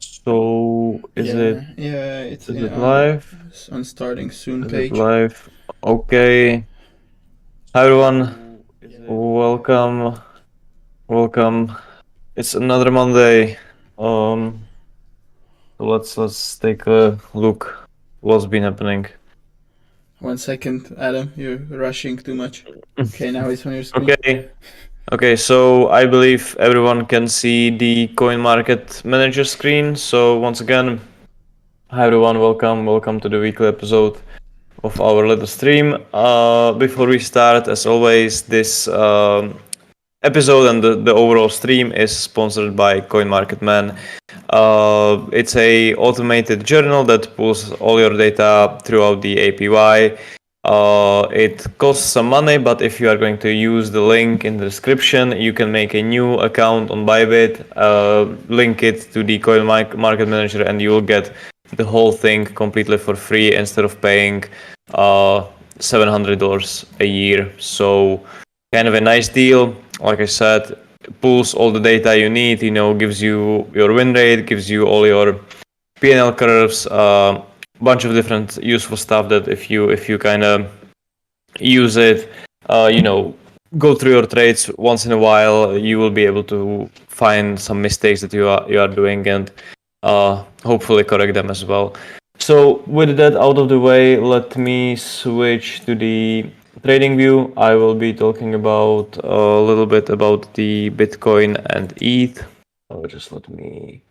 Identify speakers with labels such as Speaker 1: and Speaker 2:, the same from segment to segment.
Speaker 1: So is it live?
Speaker 2: It's on starting soon
Speaker 1: Is
Speaker 2: page.
Speaker 1: it live? Okay. Hi everyone. Welcome. Welcome. It's another Monday. So let's take a look what's been happening.
Speaker 2: 1 second, Adam, you're rushing too much. Okay, now it's on your screen.
Speaker 1: Okay, so I believe everyone can see the coin market manager screen. So once again, hi everyone, welcome to the weekly episode of our little stream. Before we start, as always, this episode and the overall stream is sponsored by CoinMarketMan. It's a automated journal that pulls all your data throughout the API. It costs some money, but if you are going to use the link in the description, you can make a new account on Bybit, link it to the Coin Market Manager, and you will get the whole thing completely for free instead of paying $700 a year. So kind of a nice deal. Like I said, pulls all the data you need, gives you your win rate, gives you all your P&L curves, bunch of different useful stuff that if you kind of use it, go through your trades once in a while, you will be able to find some mistakes that you are doing and hopefully correct them as well. So with that out of the way, let me switch to the trading view. I will be talking about a little bit about the Bitcoin and ETH. Just let me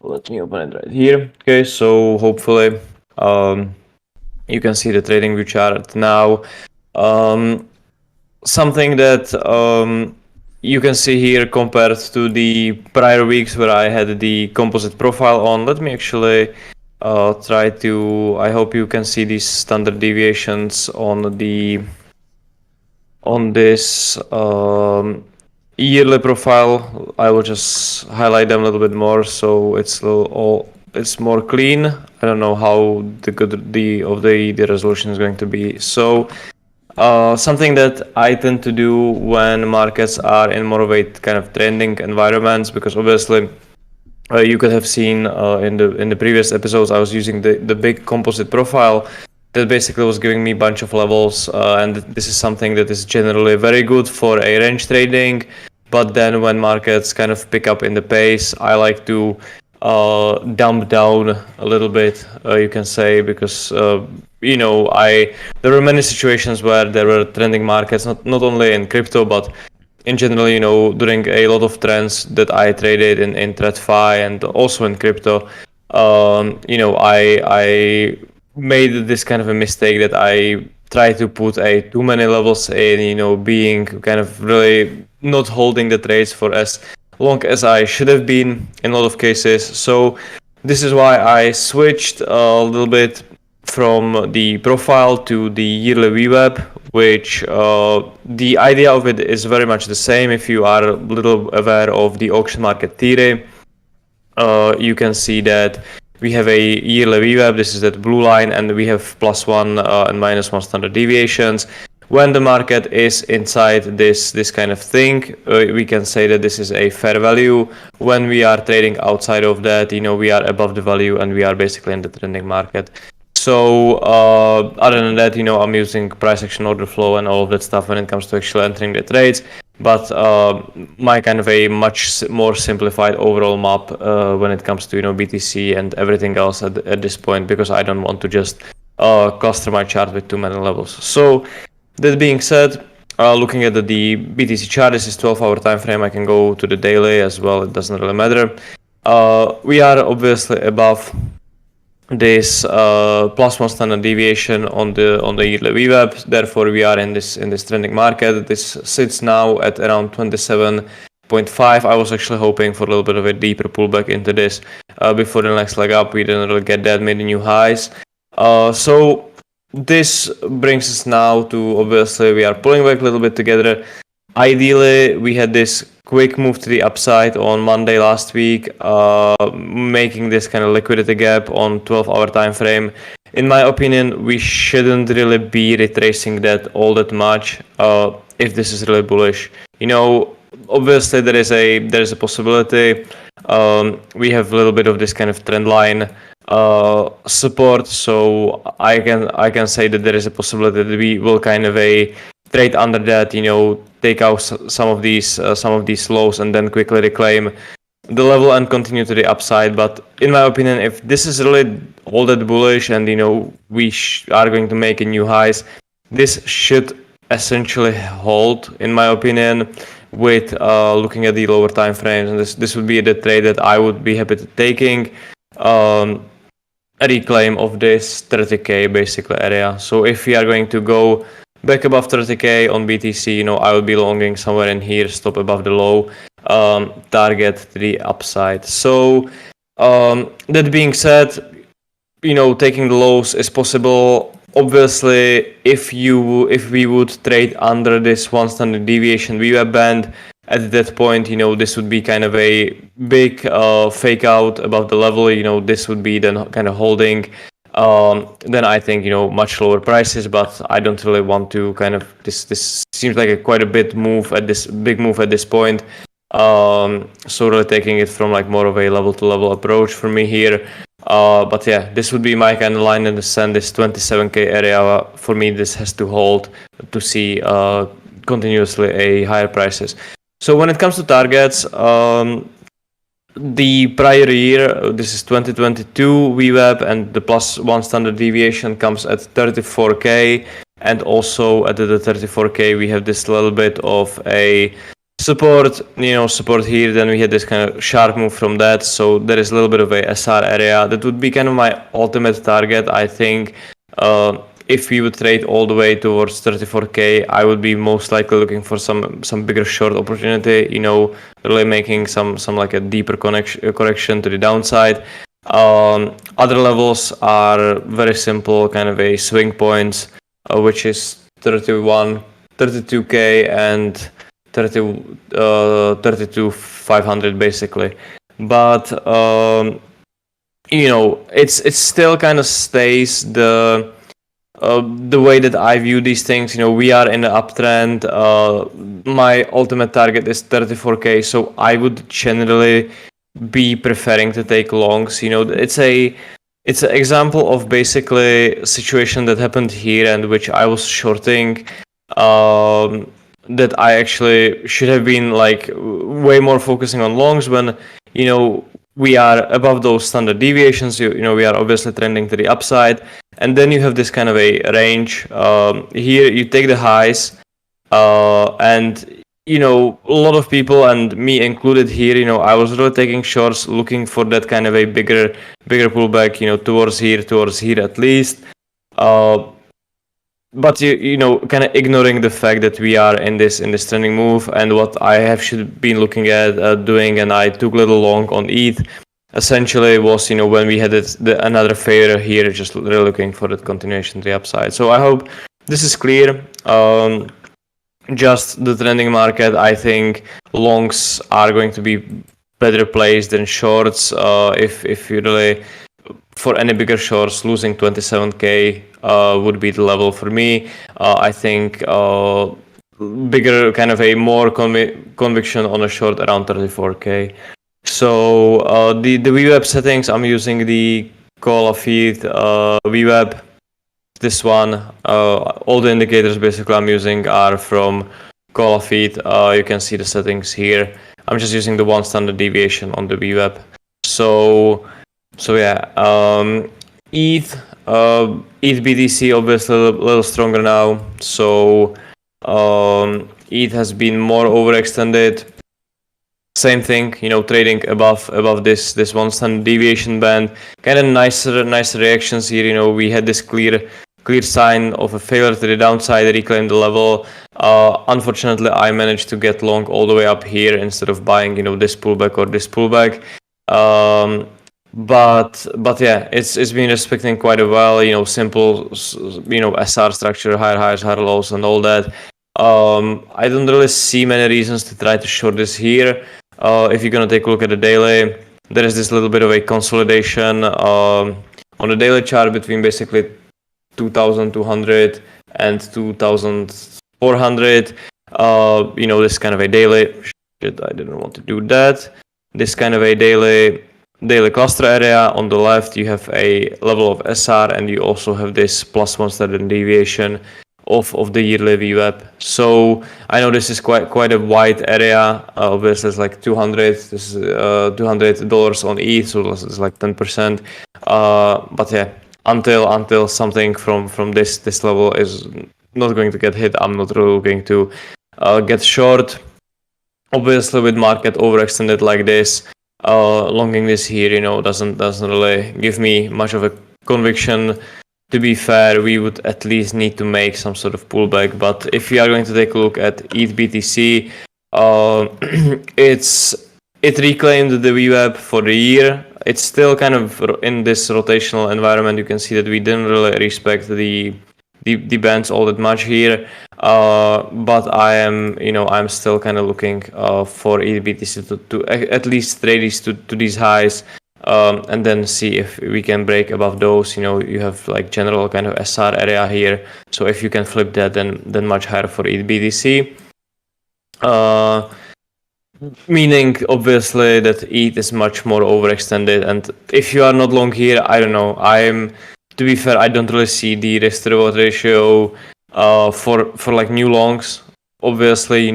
Speaker 1: open it right here. Okay, so hopefully you can see the trading view chart now. Something that you can see here compared to the prior weeks where I had the composite profile on. Let me actually try to. I hope you can see these standard deviations on this yearly profile. I will just highlight them a little bit more so it's it's more clean. I don't know how the resolution is going to be. So something that I tend to do when markets are in more of a kind of trending environments, because obviously you could have seen in the previous episodes I was using the big composite profile that basically was giving me a bunch of levels, and this is something that is generally very good for a range trading. But then when markets kind of pick up in the pace, I like to dump down a little bit, you can say, because there were many situations where there were trending markets, not only in crypto but in general, during a lot of trends that I traded in TradFi and also in crypto. I made this kind of a mistake that I try to put too many levels in, being kind of really not holding the trades for as long as I should have been in a lot of cases. So this is why I switched a little bit from the profile to the yearly VWAP, which the idea of it is very much the same. If you are a little aware of the auction market theory, you can see that we have a yearly VWAP. This is that blue line, and we have +1 and -1 standard deviations. When the market is inside this kind of thing, we can say that this is a fair value. When we are trading outside of that, we are above the value and we are basically in the trending market. So other than that, I'm using price action, order flow, and all of that stuff when it comes to actually entering the trades. But my kind of a much more simplified overall map when it comes to BTC and everything else at this point, because I don't want to just cluster my chart with too many levels. So that being said, looking at the BTC chart, this is 12-hour time frame. I can go to the daily as well. It doesn't really matter. We are obviously above this +1 standard deviation on the yearly VWAP. Therefore, we are in this trending market. This sits now at around 27.5. I was actually hoping for a little bit of a deeper pullback into this before the next leg up. We didn't really get that, made new highs. So this brings us now to, obviously, we are pulling back a little bit together. Ideally, we had this quick move to the upside on Monday last week, making this kind of liquidity gap on 12-hour time frame. In my opinion, we shouldn't really be retracing that all that much. if this is really bullish. Obviously there is a possibility. We have a little bit of this kind of trend line support, so I can say that there is a possibility that we will kind of trade under that, take out some of these lows and then quickly reclaim the level and continue to the upside. But in my opinion, if this is really all that bullish and we are going to make a new highs, this should essentially hold, in my opinion, with looking at the lower time frames, and this would be the trade that I would be happy to taking. A reclaim of this 30k basically area. So if we are going to go back above 30k on BTC, I will be longing somewhere in here, stop above the low, target to the upside. So that being said, taking the lows is possible. Obviously, if we would trade under this 1 standard deviation VWAP band, at that point, this would be kind of a big fake out above the level. This would be then kind of holding. Then I think much lower prices, but I don't really want to kind of this seems like quite a big move at this point. So really taking it from like more of a level to level approach for me here. But yeah, this would be my kind of line in the sand. This 27k area for me, this has to hold to see continuously a higher prices. So when it comes to targets, the prior year, this is 2022 VWAP, and the plus 1 standard deviation comes at 34k, and also at the 34k we have this little bit of a support here. Then we had this kind of sharp move from that, so there is a little bit of a SR area that would be kind of my ultimate target. I think if we would trade all the way towards 34k, I would be most likely looking for some bigger short opportunity, really making some like a deeper correction to the downside. Other levels are very simple, kind of a swing points, which is 32k and 32,500 basically. But it still kind of stays the way that I view these things. We are in the uptrend. My ultimate target is 34k, so I would generally be preferring to take longs. It's an example of basically a situation that happened here and which I was shorting. That I actually should have been like way more focusing on longs when we are above those standard deviations. We are obviously trending to the upside, and then you have this kind of a range. Here you take the highs, and a lot of people, and me included here, I was really taking shorts, looking for that kind of a bigger pullback, towards here at least. But kind of ignoring the fact that we are in this trending move, and what I should been looking at doing, and I took a little long on ETH. Essentially was when we had another failure here, just really looking for that continuation to the upside. So I hope this is clear. Just the trending market, I think longs are going to be better placed than shorts. If you really, for any bigger shorts, losing 27k would be the level for me. I think bigger kind of a more conviction on a short around 34k. So the VWAP settings, I'm using the Call of ETH VWAP. This one, all the indicators basically I'm using are from Call of ETH. You can see the settings here. I'm just using the 1 standard deviation on the VWAP. So yeah, ETH BTC obviously a little stronger now. So ETH has been more overextended. Same thing, trading above this 1 standard deviation band. Kind of nicer reactions here. We had this clear sign of a failure to the downside, reclaim the level. Unfortunately, I managed to get long all the way up here instead of buying, this pullback or this pullback. But yeah, it's been respecting quite a while. Simple, SR structure, higher highs, higher lows, and all that. I don't really see many reasons to try to short this here. If you're gonna take a look at the daily, there is this little bit of a consolidation on the daily chart between basically 2,200 and 2,400. This kind of a daily. Shit, I didn't want to do that. This kind of a daily cluster area. On the left, you have a level of SR, and you also have this +1 standard deviation of the yearly VWAP. So I know this is quite a wide area. Obviously, it's like 200. This is $200 on ETH, so it's like 10%. But yeah, until something from this level is not going to get hit, I'm not really going to get short. Obviously, with market overextended like this, longing this here, doesn't really give me much of a conviction. To be fair, we would at least need to make some sort of pullback. But if we are going to take a look at ETH BTC, it reclaimed the VWAP for the year. It's still kind of in this rotational environment. You can see that we didn't really respect the bands all that much here. But I'm still kind of looking for ETH BTC to at least trade these to these highs. And then see if we can break above those. You have like general kind of SR area here. So if you can flip that, then much higher for ETH BTC. Meaning obviously that ETH is much more overextended. And if you are not long here, I don't know. To be fair, I don't really see the risk to reward ratio for like new longs. Obviously,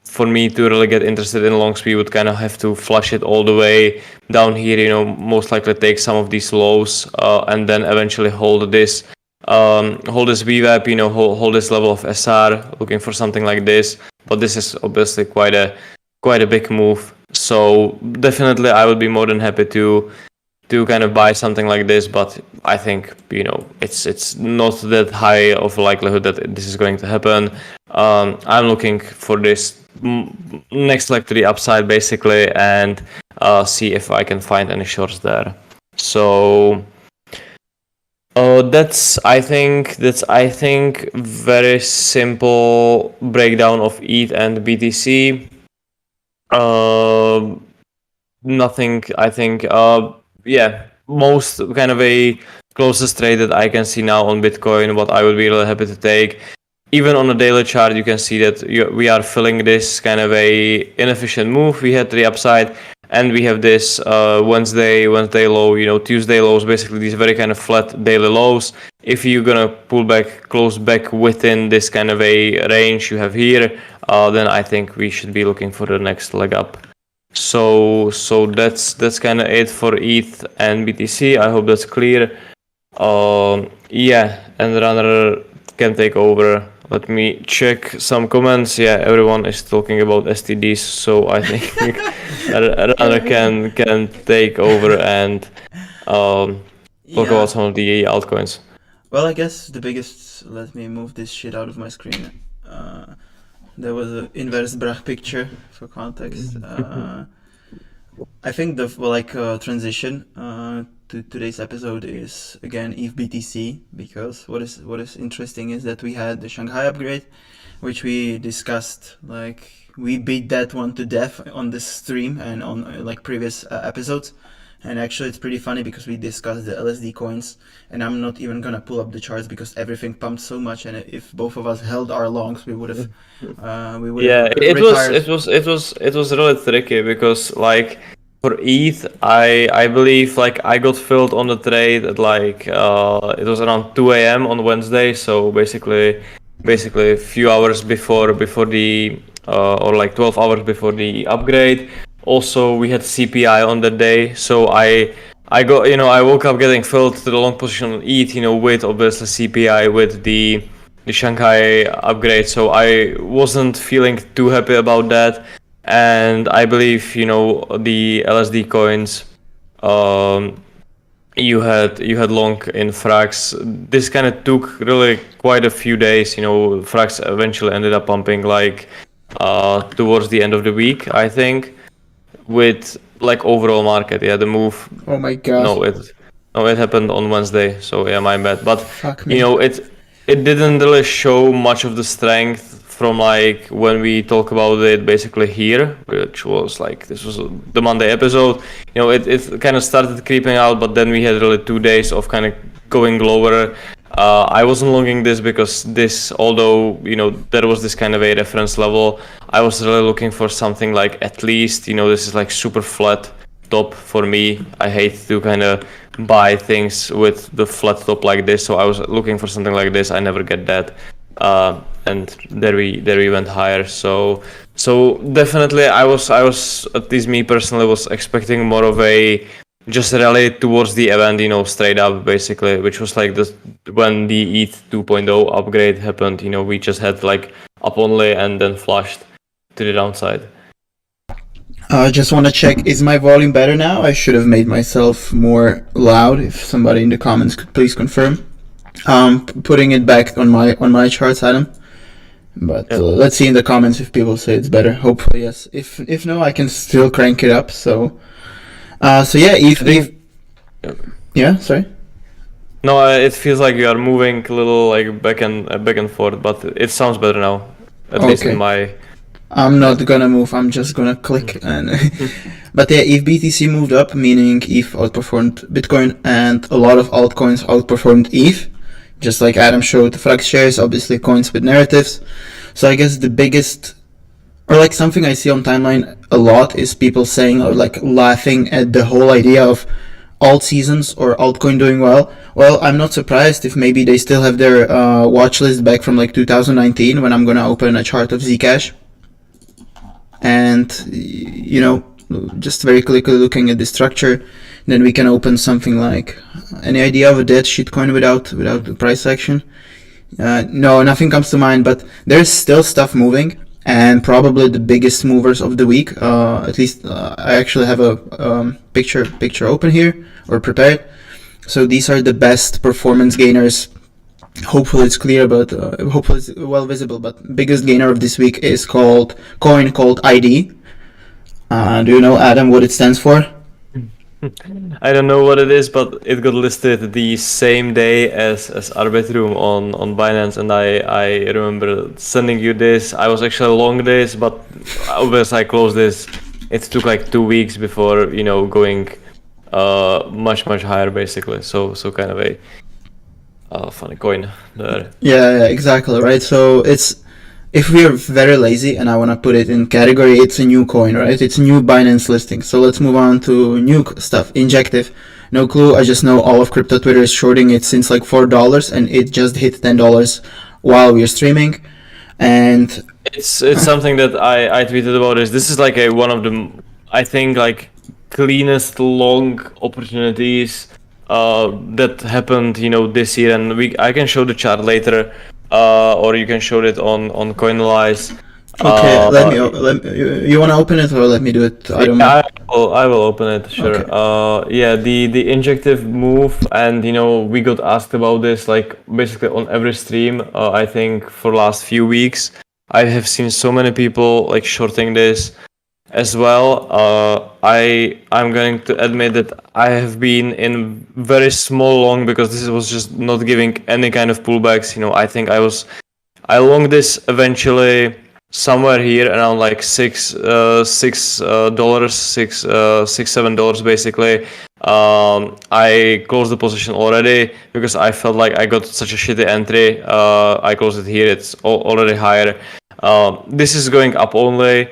Speaker 1: for me to really get interested in longs, we would kind of have to flush it all the way down here, most likely take some of these lows and then eventually hold this VWAP, hold this level of SR, looking for something like this. But this is obviously quite a big move. So definitely I would be more than happy to kind of buy something like this, but I think it's not that high of a likelihood that this is going to happen. I'm looking for this next leg to the upside basically, and see if I can find any shorts there. So that's I think very simple breakdown of ETH and BTC. Nothing I think most kind of a closest trade that I can see now on Bitcoin, what I would be really happy to take. Even on a daily chart, you can see that we are filling this kind of a inefficient move. We had the upside, and we have this Wednesday low, Tuesday lows, basically these very kind of flat daily lows. If you're gonna pull back, close back within this kind of a range you have here, then I think we should be looking for the next leg up. So that's kind of it for ETH and BTC. I hope that's clear. And Runner can take over. Let me check some comments. Yeah, everyone is talking about STDs, so I think Runner can take over and talk about some of the altcoins.
Speaker 2: Well, I guess the biggest. Let me move this shit out of my screen. There was an inverse Brach picture for context. I think the transition to today's episode is again ETH BTC, because what is interesting is that we had the Shanghai upgrade, which we discussed. Like, we beat that one to death on this stream and on like previous episodes. And actually, it's pretty funny because we discussed the LSD coins, and I'm not even gonna pull up the charts because everything pumped so much. And if both of us held our longs, we would have.
Speaker 1: It was really tricky because like for ETH, I believe like I got filled on the trade at like it was around 2 a.m. on Wednesday, so basically a few hours before the or like 12 hours before the upgrade. Also, we had CPI on that day, so I got I woke up getting filled to the long position on ETH, with obviously CPI with the Shanghai upgrade. So I wasn't feeling too happy about that, and I believe the LSD coins. You had long in Frax. This kind of took really quite a few days. Frax eventually ended up pumping like towards the end of the week, I think. With like overall market, the move.
Speaker 2: Oh my god!
Speaker 1: It happened on Wednesday, so yeah, my bad. But
Speaker 2: fuck me.
Speaker 1: It didn't really show much of the strength from like when we talk about it basically here, which was like this was the Monday episode. It kind of started creeping out, but then we had really 2 days of kind of going lower. I wasn't longing this because this, although there was this kind of a reference level, I was really looking for something like at least this is like super flat top for me. I hate to kind of buy things with the flat top like this, so I was looking for something like this. I never get that, and there we went higher. So definitely I was at least me personally was expecting more of a just rally towards the event, straight up basically, which was like when the ETH 2.0 upgrade happened. We just had like up only and then flushed to the downside.
Speaker 2: I just want to check, is my volume better now? I should have made myself more loud. If somebody in the comments could please confirm. Putting it back on my charts, Adam. But let's see in the comments if people say it's better. Hopefully yes. If no, I can still crank it up. So yeah, yeah, sorry.
Speaker 1: No, it feels like you are moving a little like back and forth, but it sounds better now. At least in my.
Speaker 2: I'm not gonna move. I'm just gonna click and. But yeah, if BTC moved up, meaning ETH outperformed Bitcoin, and a lot of altcoins outperformed ETH, just like Adam showed. Flex shares, obviously coins with narratives. So I guess the biggest, or like something I see on timeline a lot, is people saying or like laughing at the whole idea of Altseasons or altcoin doing well. Well, I'm not surprised if maybe they still have their watch list back from like 2019 when I'm gonna open a chart of Zcash. And just very quickly looking at the structure, then we can open something like any idea of a dead shitcoin without the price action. No, nothing comes to mind, but there's still stuff moving, and probably the biggest movers of the week, at least I actually have a picture open here or prepared. So these are the best performance gainers. Hopefully it's clear, but hopefully it's well visible. But biggest gainer of this week is called ID. Do you know, Adam, what it stands for?
Speaker 1: I don't know what it is, but it got listed the same day as Abetrade on Binance, and I remember sending you this. I was actually long this, but obviously I closed this. It took like 2 weeks before going much higher basically. So kind of a funny coin there.
Speaker 2: Yeah, exactly, right. So if we are very lazy and I want to put it in category, it's a new coin, right? It's a new Binance listing. So let's move on to new stuff. Injective. No clue. I just know all of crypto Twitter is shorting it since like $4, and it just hit $10 while we're streaming. And
Speaker 1: it's something that I tweeted about. This is like one of the, I think, like cleanest long opportunities that happened this year, and I can show the chart later. Or you can show it on CoinLise.
Speaker 2: Okay, you want to open it or let me do it? I don't know.
Speaker 1: I will open it, sure. Okay. Yeah, the injective move, and we got asked about this like basically on every stream. I think for last few weeks, I have seen so many people like shorting this as well. I'm going to admit that I have been in very small long because this was just not giving any kind of pullbacks. I think I longed this eventually somewhere here around like $7 basically. I closed the position already because I felt like I got such a shitty entry. I closed it here. It's already higher. This is going up only.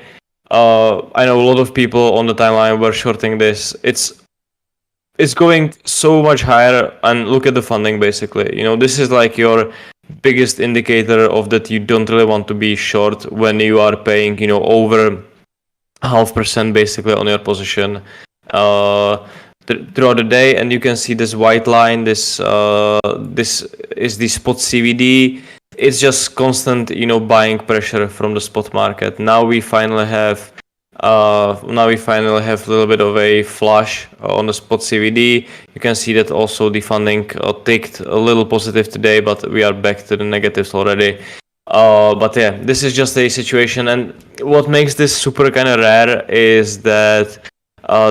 Speaker 1: I know a lot of people on the timeline were shorting this. It's going so much higher, and look at the funding basically. This is like your biggest indicator of that you don't really want to be short when you are paying over 0.5% basically on your position throughout the day. And you can see this white line. This is the spot CVD. It's just constant, buying pressure from the spot market. Now we finally have a little bit of a flush on the spot CVD. You can see that also the funding ticked a little positive today, but we are back to the negatives already. But yeah, this is just a situation, and what makes this super kind of rare is that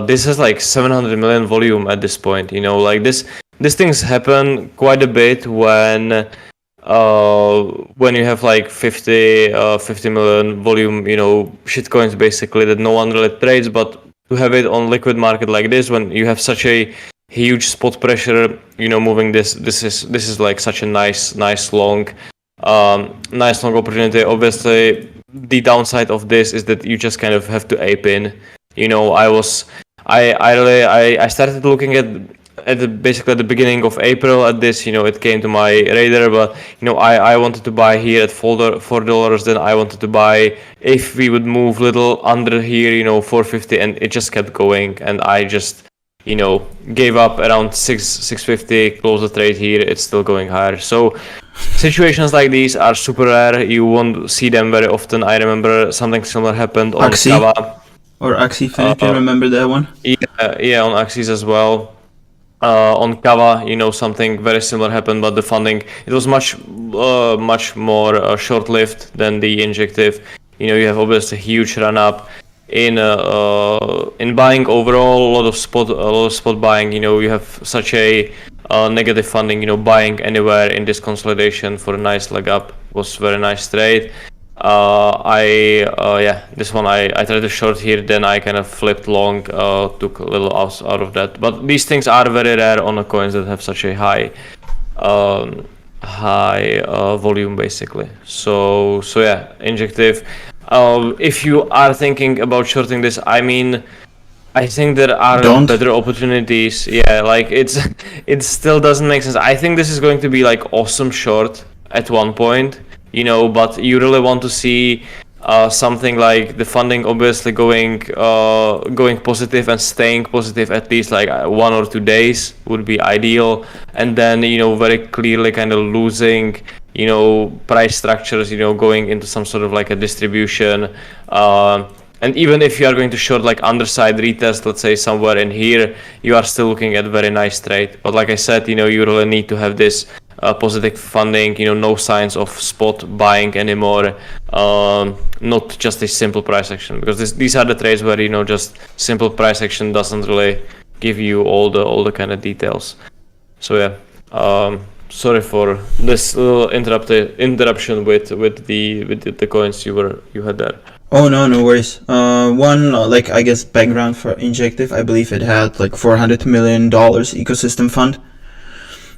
Speaker 1: this has like 700 million volume at this point. Like these things happen quite a bit when you have like 50 million volume, shitcoins basically that no one really trades, but to have it on liquid market like this, when you have such a huge spot pressure, moving this is like such a nice long opportunity. Obviously the downside of this is that you just kind of have to ape in. I started looking basically at the beginning of April at this. It came to my radar, but I wanted to buy here at $4. Then I wanted to buy if we would move little under here, $4.50, and it just kept going, and I just gave up around $6.50, close the trade here. It's still going higher. So situations like these are super rare. You won't see them very often. I remember something similar happened on Kava.
Speaker 2: Or Axie, Philip, you remember that one?
Speaker 1: Yeah, on Axies as well. On Kava, something very similar happened, but the funding, it was much more short-lived than the injective. You have obviously a huge run-up in buying overall, a lot of spot buying. You have such a negative funding. Buying anywhere in this consolidation for a nice leg up was very nice trade. This one I tried to short here, then I kind of flipped long, took a little out of that. But these things are very rare on the coins that have such a high volume, basically. So yeah, injective. If you are thinking about shorting this, I think there are better opportunities. Yeah, like it still doesn't make sense. I think this is going to be like awesome short at one point. But you really want to see something like the funding obviously going positive and staying positive at least like 1 or 2 days would be ideal, and then very clearly kind of losing price structures, going into some sort of like a distribution, and even if you are going to short like underside retest, let's say somewhere in here, you are still looking at very nice trade. But like I said, you really need to have this positive funding, no signs of spot buying anymore, not just a simple price action, because these are the trades where just simple price action doesn't really give you all the kind of details. So yeah, sorry for this little interruption with the coins you had there.
Speaker 2: Oh no worries. One I guess background for injective, I believe it had like $400 million ecosystem fund.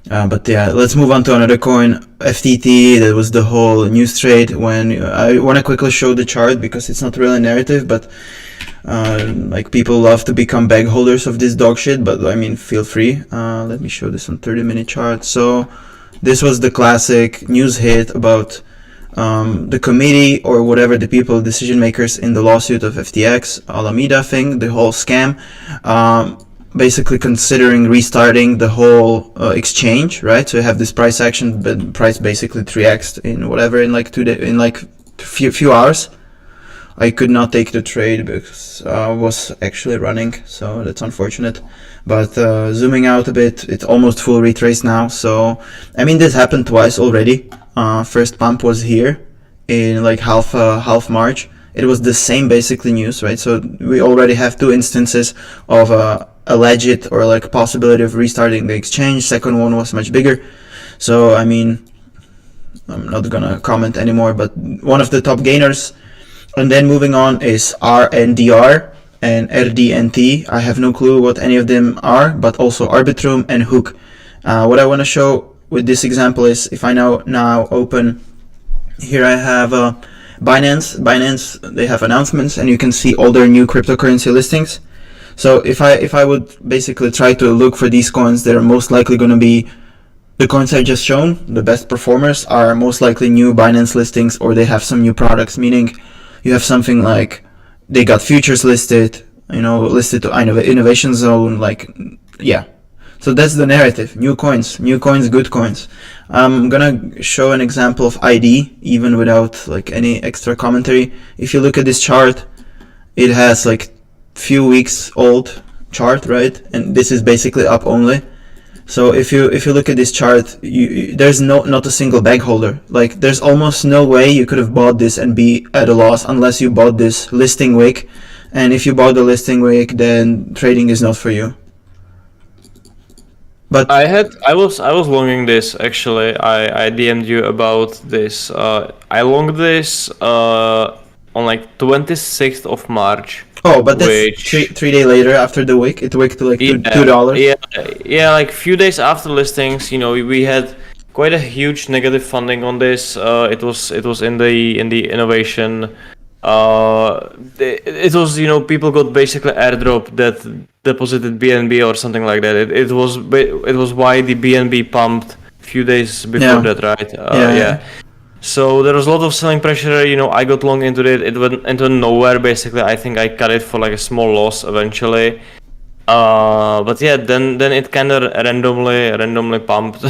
Speaker 2: But yeah, let's move on to another coin, FTT. That was the whole news trade. When I want to quickly show the chart because it's not really narrative, but people love to become bag holders of this dog shit. But feel free. Let me show this on 30-minute chart. So this was the classic news hit about the committee or whatever, the people, decision makers in the lawsuit of FTX, Alameda thing, the whole scam. Basically considering restarting the whole exchange, right? So you have this price action, but price basically 3x'd in whatever, in like 2 days, in like few hours. I could not take the trade because I was actually running, so that's unfortunate. But zooming out a bit, it's almost full retrace now. So this happened twice already. First pump was here in like half March. It was the same basically news, right? So we already have 2 instances of alleged or like possibility of restarting the exchange. Second one was much bigger. So I'm not gonna comment anymore, but one of the top gainers. And then moving on is RNDR and RDNT. I have no clue what any of them are, but also Arbitrum and Hook. What I want to show with this example is if I now open here, I have Binance, they have announcements, and you can see all their new cryptocurrency listings. So if I would basically try to look for these coins, they're most likely going to be the coins I just shown. The best performers are most likely new Binance listings, or they have some new products, meaning you have something like they got futures listed, listed to innovation zone, yeah. So that's the narrative. New coins, good coins. I'm gonna show an example of ID, even without like any extra commentary. If you look at this chart, it has like few weeks old chart, right? And this is basically up only. So if you look at this chart, there's not a single bag holder. Like there's almost no way you could have bought this and be at a loss unless you bought this listing wick. And if you bought the listing wick, then trading is not for you. But
Speaker 1: I was longing this actually. I DM'd you about this. I longed this on like 26th of March.
Speaker 2: Oh, but that's three days later after the wick. It wicked to like $2.
Speaker 1: yeah, like few days after listings, we had quite a huge negative funding on this. It was in the innovation. It was, people got basically airdrop that deposited BNB or something like that. It was why the BNB pumped few days before that, right? Yeah. So there was a lot of selling pressure. I got long into it. It went into nowhere basically. I think I cut it for like a small loss eventually. But yeah, then it kind of randomly pumped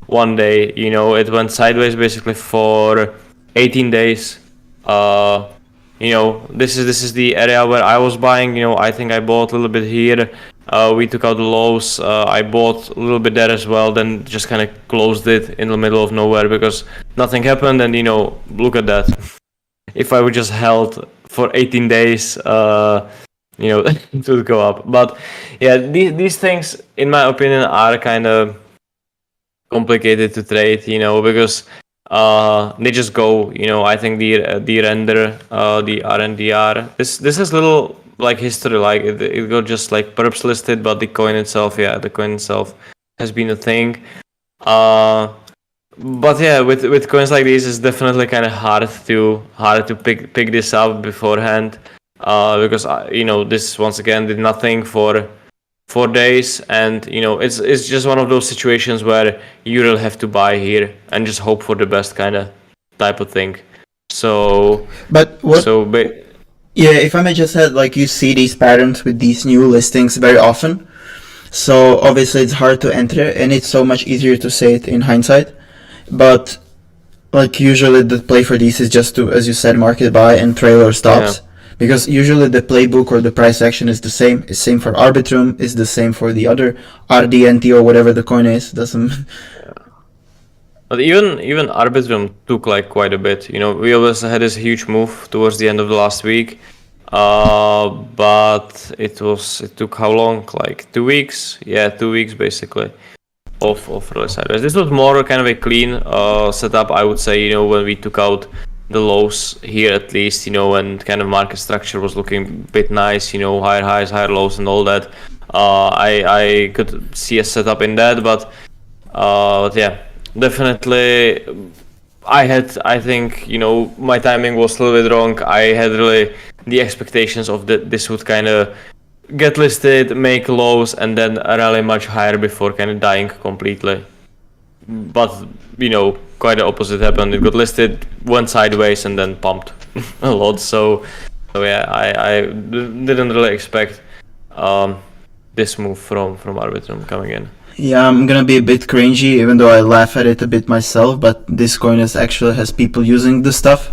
Speaker 1: one day. It went sideways basically for 18 days. This is the area where I was buying. I think I bought a little bit here. We took out the lows. I bought a little bit there as well. Then just kind of closed it in the middle of nowhere because nothing happened. And look at that. If I would just held for 18 days, it would go up. But yeah, these things, in my opinion, are kind of complicated to trade. Because they just go. I think the render, the RNDR. This is little like history. Like it got just like perps listed, but the coin itself has been a thing. But yeah, with coins like these, it's definitely kind of hard to pick this up beforehand. Because this once again did nothing for 4 days, and it's just one of those situations where you will have to buy here and just hope for the best kind of type of thing. So,
Speaker 2: yeah, if I may just add, like you see these patterns with these new listings very often. So obviously it's hard to enter, and it's so much easier to say it in hindsight. But like usually the play for these is just to, as you said, market buy and trailer stops. Yeah. Because usually the playbook or the price action is the same. It's same for Arbitrum. It's the same for the other RDNT or whatever the coin is. Doesn't.
Speaker 1: Yeah. But even Arbitrum took like quite a bit. We always had this huge move towards the end of the last week. But it took how long? Like 2 weeks? Yeah, 2 weeks basically. Of really sideways. This was more kind of a clean setup, I would say. When we took out the lows here at least, and kind of market structure was looking a bit nice, higher highs, higher lows and all that. I could see a setup in that, but yeah, definitely I think, my timing was a little bit wrong. I had really the expectations of that this would kind of get listed, make lows, and then rally much higher before kind of dying completely. But quite the opposite happened. It got listed, went sideways, and then pumped a lot. So yeah, I didn't really expect this move from Arbitrum coming in.
Speaker 2: Yeah, I'm gonna be a bit cringy, even though I laugh at it a bit myself. But this coin actually has people using the stuff.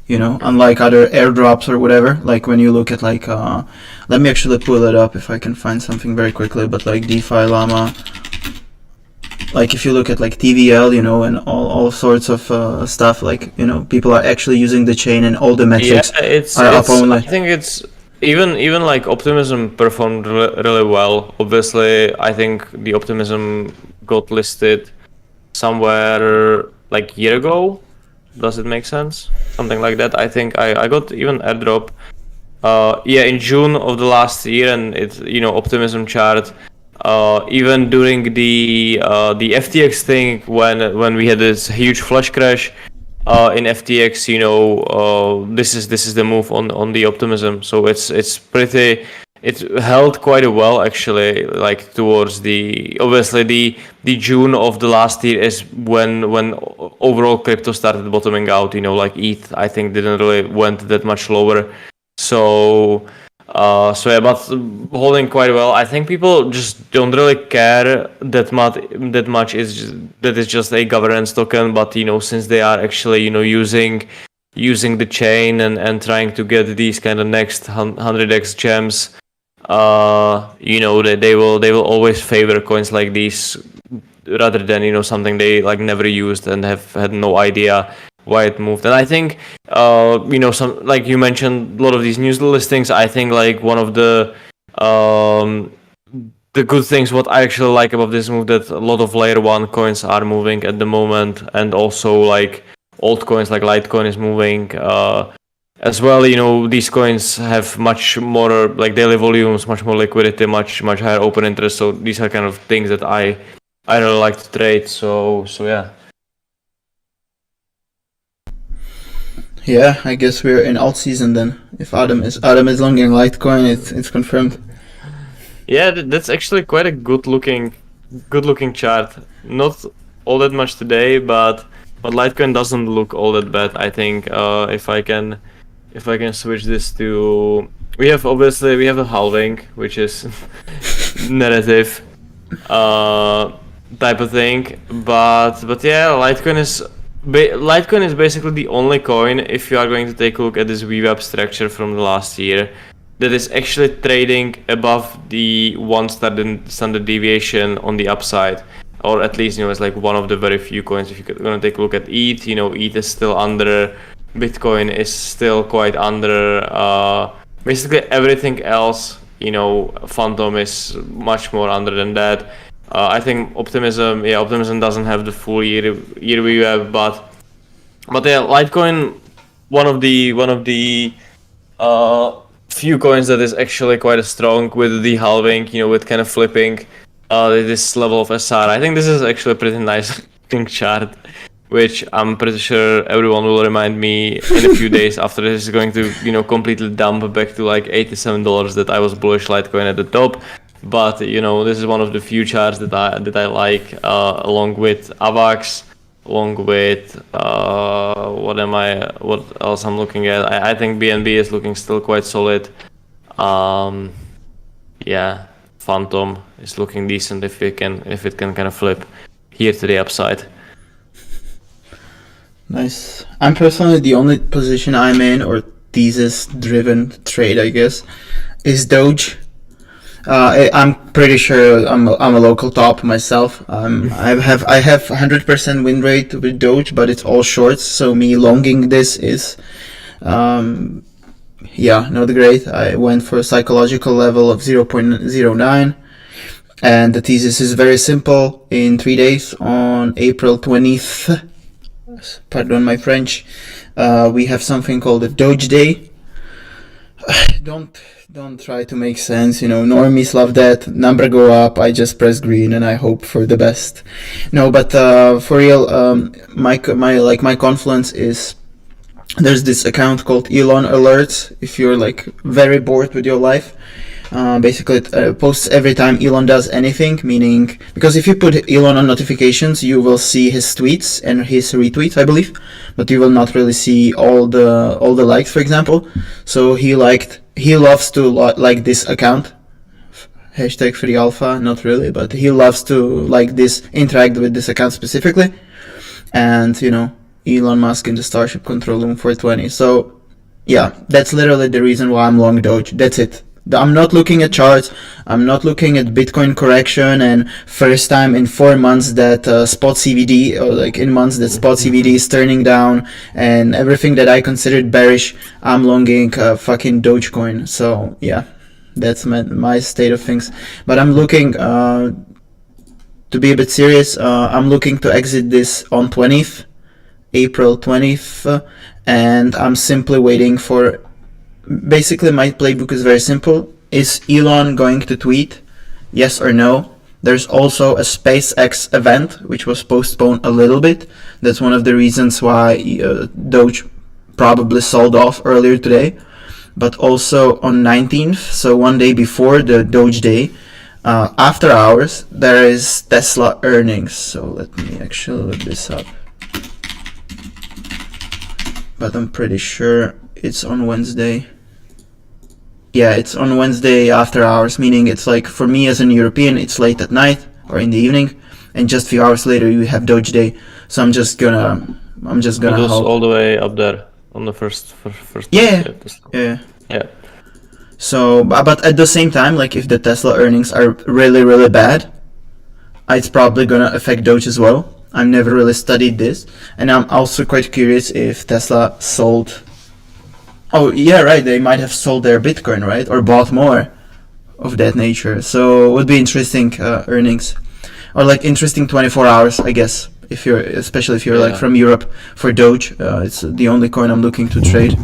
Speaker 2: Unlike other airdrops or whatever. Like when you look at like, let me actually pull it up if I can find something very quickly. But like DeFi Llama. Like if you look at like TVL, and all sorts of stuff, like people are actually using the chain, and all the metrics are up only.
Speaker 1: I think it's even like Optimism performed really well. Obviously, I think the Optimism got listed somewhere like a year ago. Does it make sense? Something like that. I think I got even airdrop. In June of the last year, and it's Optimism chart. Even during the FTX thing, when we had this huge flash crash in FTX, this is the move on the Optimism. So it held quite well actually. Like towards obviously the June of the last year is when overall crypto started bottoming out. Like ETH, I think didn't really went that much lower. So yeah, but holding quite well. I think people just don't really care that much. That is just a governance token. But since they are actually using the chain and trying to get these kind of next 100x gems, they will always favor coins like these rather than something they like never used and have had no idea why it moved. And I think some, like you mentioned, a lot of these news listings, I think like one of the good things what I actually like about this move, that a lot of layer 1 coins are moving at the moment, and also like altcoins like Litecoin is moving. as well, these coins have much more like daily volumes, much more liquidity, much higher open interest. So these are kind of things that I really like to trade. So yeah.
Speaker 2: Yeah, I guess we're in Altseason then. If Adam is longing Litecoin, it's confirmed.
Speaker 1: Yeah, that's actually quite a good looking chart. Not all that much today, but Litecoin doesn't look all that bad. I think if I can switch this to, we have a halving, which is narrative type of thing, but yeah, Litecoin is basically the only coin, if you are going to take a look at this VWAP structure from the last year, that is actually trading above the one standard deviation on the upside, or at least it's like one of the very few coins. If you're gonna take a look at ETH, ETH is still under, Bitcoin is still quite under. Basically everything else, Phantom is much more under than that. I think Optimism doesn't have the full year VWAP, but yeah, Litecoin, one of the few coins that is actually quite strong with the halving, with kind of flipping this level of SR. I think this is actually a pretty nice looking chart, which I'm pretty sure everyone will remind me in a few days after this is going to, completely dump back to like $87 that I was bullish Litecoin at the top. But this is one of the few charts that I like, along with AVAX, along with what else I'm looking at. I think BNB is looking still quite solid. Yeah, Phantom is looking decent if it can kind of flip here to the upside.
Speaker 2: Nice. I'm personally, the only position I'm in, or thesis driven trade, I guess, is Doge. I'm pretty sure I'm a local top myself. I have 100% win rate with Doge, but it's all shorts. So me longing this is, not great. I went for a psychological level of 0.09, and the thesis is very simple. In 3 days, on April 20th, pardon my French, we have something called a Doge Day. Don't try to make sense, normies love that. Number go up, I just press green and I hope for the best. No, but for real, my confluence is, there's this account called Elon Alerts. If you're like very bored with your life, basically it posts every time Elon does anything, meaning, because if you put Elon on notifications, you will see his tweets and his retweets, I believe, but you will not really see all the likes, for example. So he loves to like this account, hashtag free alpha, not really, but he loves to like this, interact with this account specifically, and Elon Musk in the Starship Control Room 420. So yeah, that's literally the reason why I'm long Doge. That's it. I'm not looking at charts. I'm not looking at Bitcoin correction and first time in 4 months that spot CVD, or like in months that spot CVD is turning down, and everything that I considered bearish, I'm longing fucking Dogecoin. So yeah, that's my state of things. But I'm looking, to be a bit serious, I'm looking to exit this on 20th, April 20th, and I'm simply waiting for. Basically, my playbook is very simple. Is Elon going to tweet? Yes or no? There's also a SpaceX event, which was postponed a little bit. That's one of the reasons why Doge probably sold off earlier today. But also on 19th, so one day before the Doge day, after hours, there is Tesla earnings. So let me actually look this up. But I'm pretty sure it's on Wednesday. Yeah, it's on Wednesday after hours, meaning it's like, for me as an European, it's late at night or in the evening, and just a few hours later you have Doge Day. So I'm just gonna
Speaker 1: hope. All the way up there on the first.
Speaker 2: Yeah. So, but at the same time, like if the Tesla earnings are really, really bad, it's probably gonna affect Doge as well. I've never really studied this, and I'm also quite curious if Tesla sold. Oh yeah, right. They might have sold their Bitcoin, right, or bought more of that nature. So it would be interesting earnings, or like interesting 24 hours, I guess. Especially if you're like from Europe, for Doge, it's the only coin I'm looking to trade.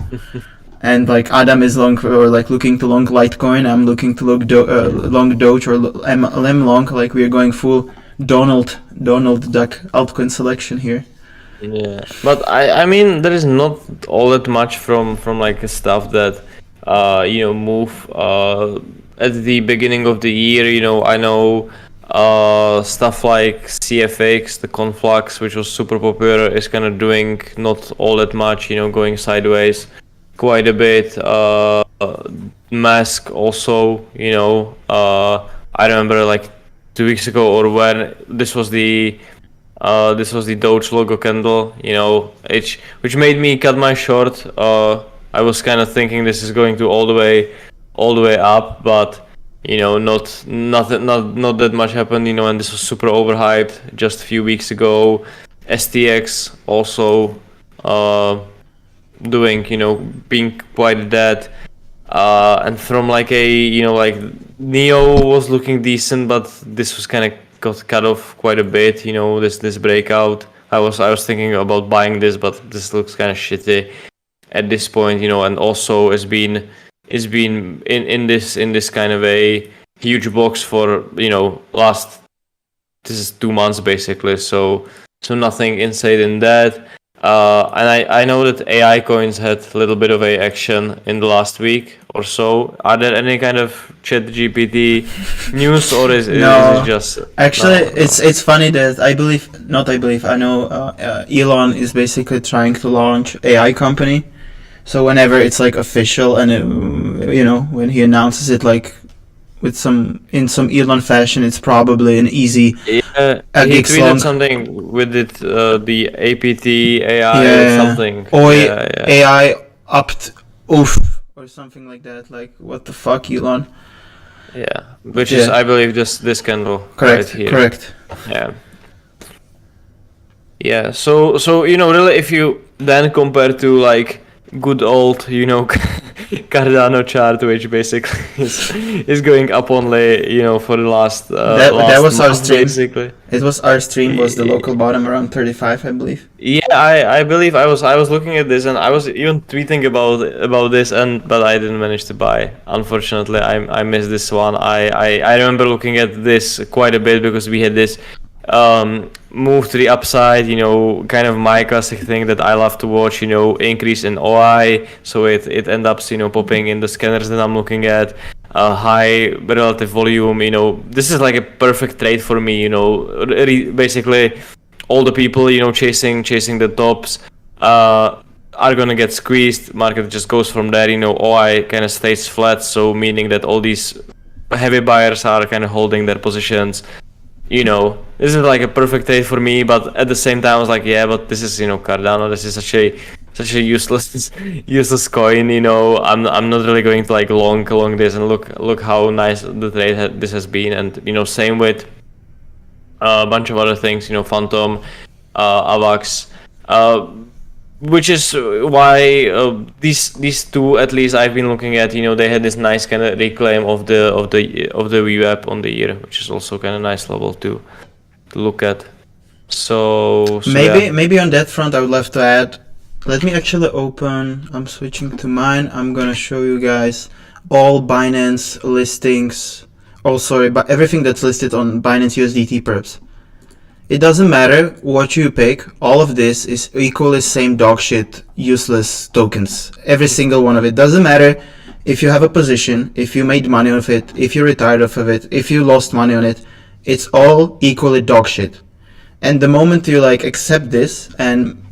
Speaker 2: and like Adam is long or like looking to long Litecoin. I'm looking to long Doge or LM long. Like we're going full Donald Duck altcoin selection here.
Speaker 1: Yeah, but I mean there is not all that much from like stuff that move at the beginning of the year. I know stuff like CFX, the Conflux, which was super popular, is kind of doing not all that much, going sideways quite a bit. Mask also, I remember like 2 weeks ago or when this was the Doge logo candle, which made me cut my short. I was kind of thinking this is going to all the way up, but not that much happened, and this was super overhyped just a few weeks ago. STX also doing, being quite dead. And from like like Neo was looking decent, but this was kind of got cut off quite a bit, this breakout. I was thinking about buying this, but this looks kind of shitty at this point, and also it's been in this kind of a huge box for this is 2 months basically, so nothing insane in that. And I know that AI coins had a little bit of a action in the last week or so. Are there any kind of ChatGPT news, or is it just
Speaker 2: actually it's funny that I know Elon is basically trying to launch AI company. So whenever it's like official and when he announces it like with some Elon fashion, it's probably an easy.
Speaker 1: Yeah, he tweeted something with it, the APT AI or something.
Speaker 2: Or AI upped oof or something like that. Like what the fuck, Elon?
Speaker 1: Yeah, which is I believe this candle.
Speaker 2: Correct.
Speaker 1: Right here.
Speaker 2: Correct.
Speaker 1: Yeah. Yeah. So really, if you then compare to like good old Cardano chart, which basically is going up only for the last
Speaker 2: that was our stream
Speaker 1: basically.
Speaker 2: It was our stream was the local bottom around 35, I believe.
Speaker 1: Yeah, I believe I was looking at this and I was even tweeting about this, but I didn't manage to buy. Unfortunately, I missed this one. I remember looking at this quite a bit because we had this move to the upside, kind of my classic thing that I love to watch, increase in OI, so it ends up, popping in the scanners that I'm looking at, high relative volume, this is like a perfect trade for me, basically all the people, chasing the tops, are gonna get squeezed, market just goes from there, OI kind of stays flat, so meaning that all these heavy buyers are kind of holding their positions. This is like a perfect trade for me, but at the same time I was like, yeah, but this is Cardano, this is such a useless coin, I'm not really going to like long this, and look how nice the trade this has been. And same with a bunch of other things, Phantom, Avax, which is why these two at least I've been looking at. They had this nice kind of reclaim of the VWAP on the year, which is also kind of nice level to look at. So
Speaker 2: maybe on that front I would love to add. Let me actually open. I'm switching to mine. I'm gonna show you guys all Binance listings. Oh, sorry, but everything that's listed on Binance USDT perps. It doesn't matter what you pick, all of this is equally same dog shit, useless tokens. Every single one of it. Doesn't matter if you have a position, if you made money off it, if you retired off of it, if you lost money on it, it's all equally dog shit. And the moment you like accept this and,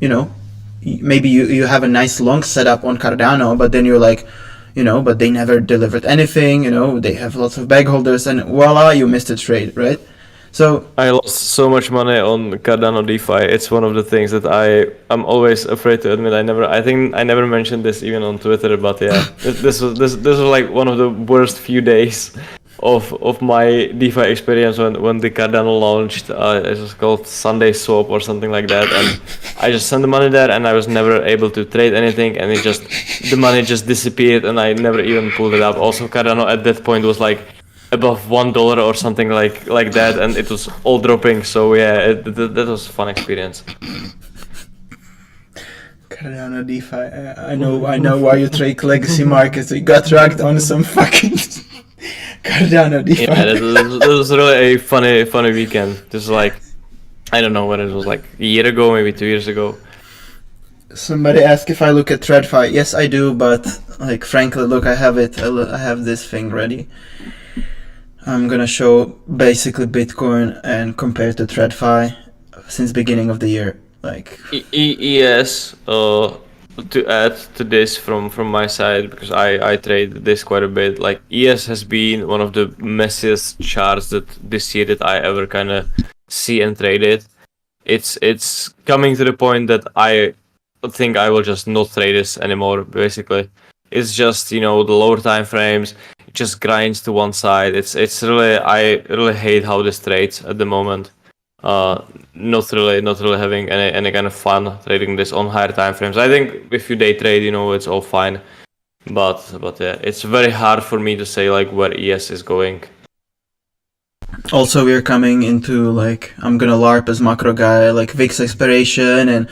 Speaker 2: maybe you have a nice long setup on Cardano, but then you're like, but they never delivered anything, they have lots of bag holders and voila, you missed a trade, right? So
Speaker 1: I lost so much money on Cardano DeFi. It's one of the things that I'm always afraid to admit. I think I never mentioned this even on Twitter, but yeah, this was like one of the worst few days of my DeFi experience when the Cardano launched. It was called Sunday Swap or something like that, and I just sent the money there, and I was never able to trade anything, and the money just disappeared, and I never even pulled it up. Also, Cardano at that point was like above $1 or something like that, and it was all dropping. So yeah, that was a fun experience.
Speaker 2: Cardano DeFi. I know why you trade legacy markets. You got dragged on some fucking Cardano DeFi.
Speaker 1: Yeah, that was really a funny weekend. Just like, I don't know when it was, like a year ago, maybe 2 years ago.
Speaker 2: Somebody asked if I look at TradFi. Yes, I do, but like frankly, look, I have it. I have this thing ready. I'm gonna show basically Bitcoin and compare to TradFi since beginning of the year. Like
Speaker 1: Yes, to add to this from my side, because I trade this quite a bit. Like ES has been one of the messiest charts that this year that I ever kind of see and trade it. It's coming to the point that I think I will just not trade this anymore. Basically, it's just the lower time frames. It just grinds to one side. It's really, I really hate how this trades at the moment. Not really having any kind of fun trading this on higher time frames. I think if you day trade, it's all fine. But yeah, it's very hard for me to say like where ES is going.
Speaker 2: Also, we're coming into like, I'm gonna LARP as macro guy, like VIX expiration and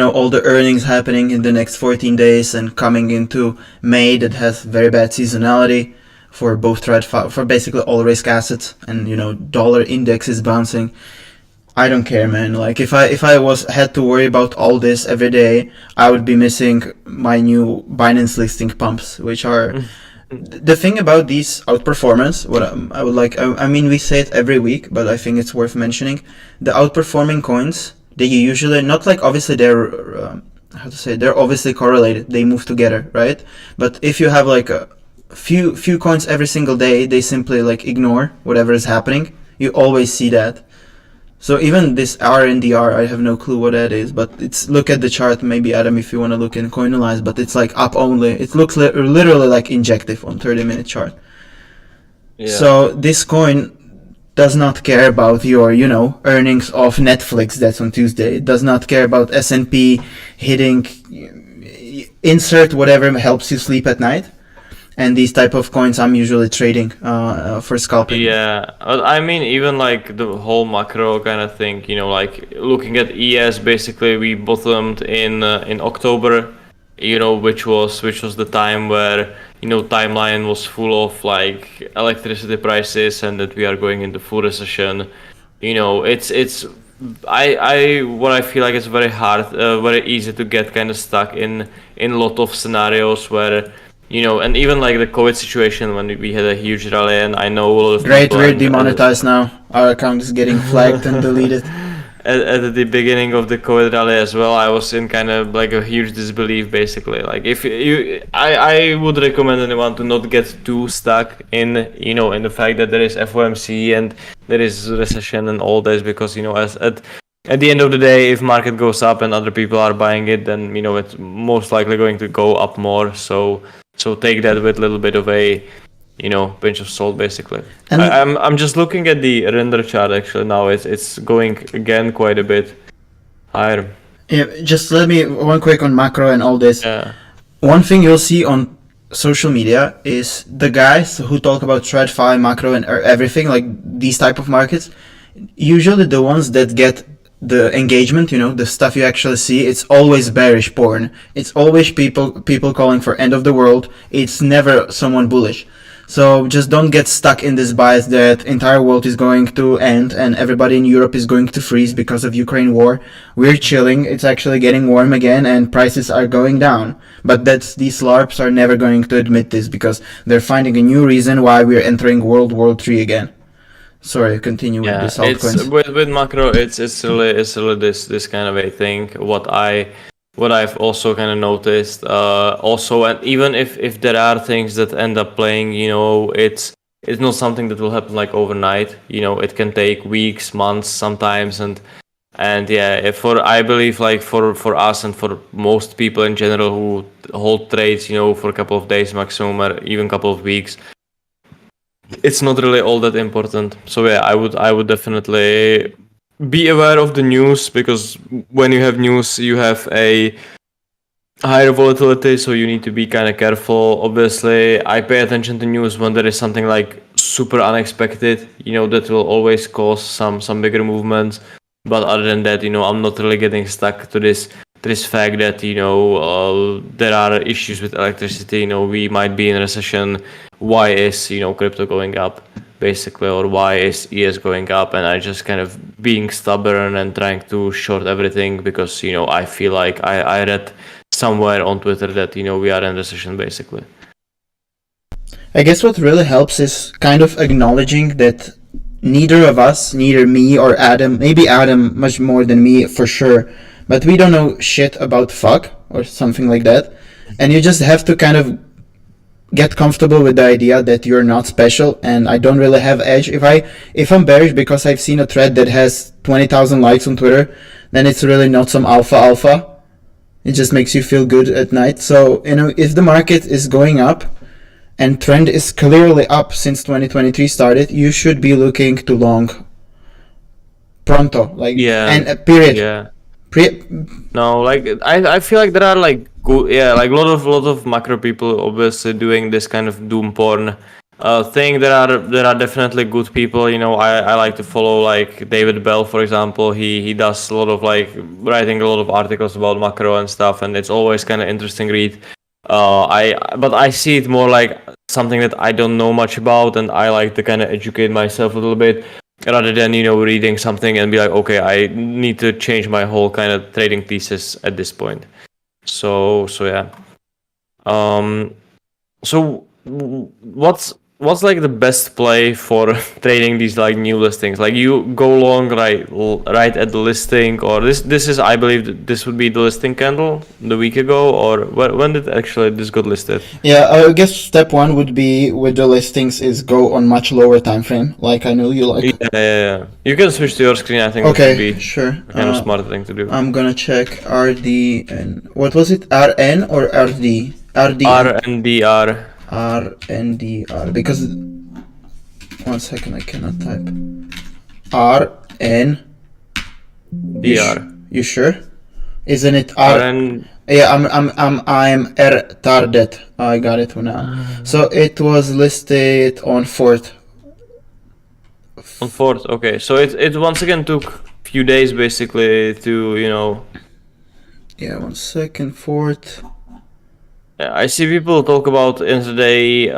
Speaker 2: all the earnings happening in the next 14 days, and coming into May that has very bad seasonality for both for basically all risk assets, and dollar index is bouncing. I don't care, man. Like if I had to worry about all this every day, I would be missing my new Binance listing pumps, which are the thing about these outperformance. What I would like, I mean, we say it every week, but I think it's worth mentioning. The outperforming coins, they usually not like, obviously they're they're obviously correlated. They move together, right? But if you have like a few coins every single day, they simply like ignore whatever is happening. You always see that. So even this RNDR, I have no clue what that is, but look at the chart, maybe Adam, if you want to look in Coinalyze, but it's like up only. It looks literally like injective on 30-minute chart. Yeah. So this coin does not care about your, earnings of Netflix that's on Tuesday. It does not care about S&P hitting, insert whatever helps you sleep at night. And these type of coins I'm usually trading for scalping. Yeah,
Speaker 1: I mean, even like the whole macro kind of thing, like looking at ES, basically we bottomed in October, which was the time where timeline was full of like electricity prices and that we are going into full recession. It's what I feel like it's very hard, very easy to get kind of stuck in a lot of scenarios where. And even like the COVID situation when we had a huge rally, and I know all of
Speaker 2: Great, we're demonetized now. Our account is getting flagged and deleted.
Speaker 1: At the beginning of the COVID rally as well, I was in kind of like a huge disbelief, basically. Like if I would recommend anyone to not get too stuck in in the fact that there is FOMC and there is recession and all this, because at the end of the day, if market goes up and other people are buying it, then it's most likely going to go up more. So take that with a little bit of a, pinch of salt, basically. And I'm just looking at the render chart actually now. It's going again quite a bit higher.
Speaker 2: Yeah, just let me one quick on macro and all this.
Speaker 1: Yeah.
Speaker 2: One thing you'll see on social media is the guys who talk about TradFi, macro, and everything like these type of markets. Usually the ones that get the engagement, the stuff you actually see, it's always bearish porn. It's always people calling for end of the world. It's never someone bullish. So just don't get stuck in this bias that entire world is going to end and everybody in Europe is going to freeze because of Ukraine war. We're chilling. It's actually getting warm again and prices are going down. But these LARPs are never going to admit this because they're finding a new reason why we're entering World War III again. Sorry, continue with this altcoins.
Speaker 1: With macro, it's really this kind of a thing. What I've also kind of noticed. Also, and even if there are things that end up playing, it's not something that will happen like overnight. It can take weeks, months, sometimes, and yeah. I believe like for us and for most people in general who hold trades, for a couple of days maximum or even a couple of weeks. It's not really all that important. So yeah, I would definitely be aware of the news, because when you have news, you have a higher volatility, so you need to be kind of careful. Obviously, I pay attention to news when there is something like super unexpected, that will always cause some bigger movements. But other than that, I'm not really getting stuck to this this fact that, you know, there are issues with electricity, you know, we might be in a recession. Why is, you know, crypto going up, basically, or why is ES going up? And I just kind of being stubborn and trying to short everything because, you know, I feel like I read somewhere on Twitter that, you know, we are in recession, basically.
Speaker 2: I guess what really helps is kind of acknowledging that neither of us, neither me or Adam, maybe Adam much more than me for sure, but we don't know shit about fuck or something like that. And you just have to kind of get comfortable with the idea that you're not special and I don't really have edge. If I'm bearish because I've seen a thread that has 20,000 likes on Twitter, then it's really not some alpha. It just makes you feel good at night. So, you know, if the market is going up, and trend is clearly up since 2023 started, you should be looking to long pronto, like, and period.
Speaker 1: Yeah. No, like I feel like there are like good, like a lot of macro people obviously doing this kind of doom porn thing. There are definitely good people. You know, I like to follow like David Bell, for example. He does a lot of like writing a lot of articles about macro and stuff, and it's always kind of interesting read. But I see it more like something that I don't know much about, and I like to kind of educate myself a little bit rather than, you know, reading something and be like, okay, I need to change my whole kind of trading thesis at this point. So yeah. So what's like the best play for trading these like new listings? Like you go long right at the listing, or this is, I believe this would be the listing candle the week ago, or when did actually this got listed?
Speaker 2: Yeah, I guess step one would be with the listings is go on much lower time frame, like I know you like.
Speaker 1: Yeah. You can switch to your screen. I think
Speaker 2: okay,
Speaker 1: that would be
Speaker 2: sure.
Speaker 1: Kind of smart thing to do.
Speaker 2: I'm gonna check RD and what was it? RN or RD? RD.
Speaker 1: RNDR.
Speaker 2: RNDR, because 1 second, I cannot type. RN.
Speaker 1: DR.
Speaker 2: You sure? Isn't it
Speaker 1: RN?
Speaker 2: Yeah, I'm retarded. I got it now. So it was listed on 4th.
Speaker 1: On 4th, okay. So it once again took few days basically to, you know.
Speaker 2: Yeah, 1 second, 4th.
Speaker 1: I see people talk about intraday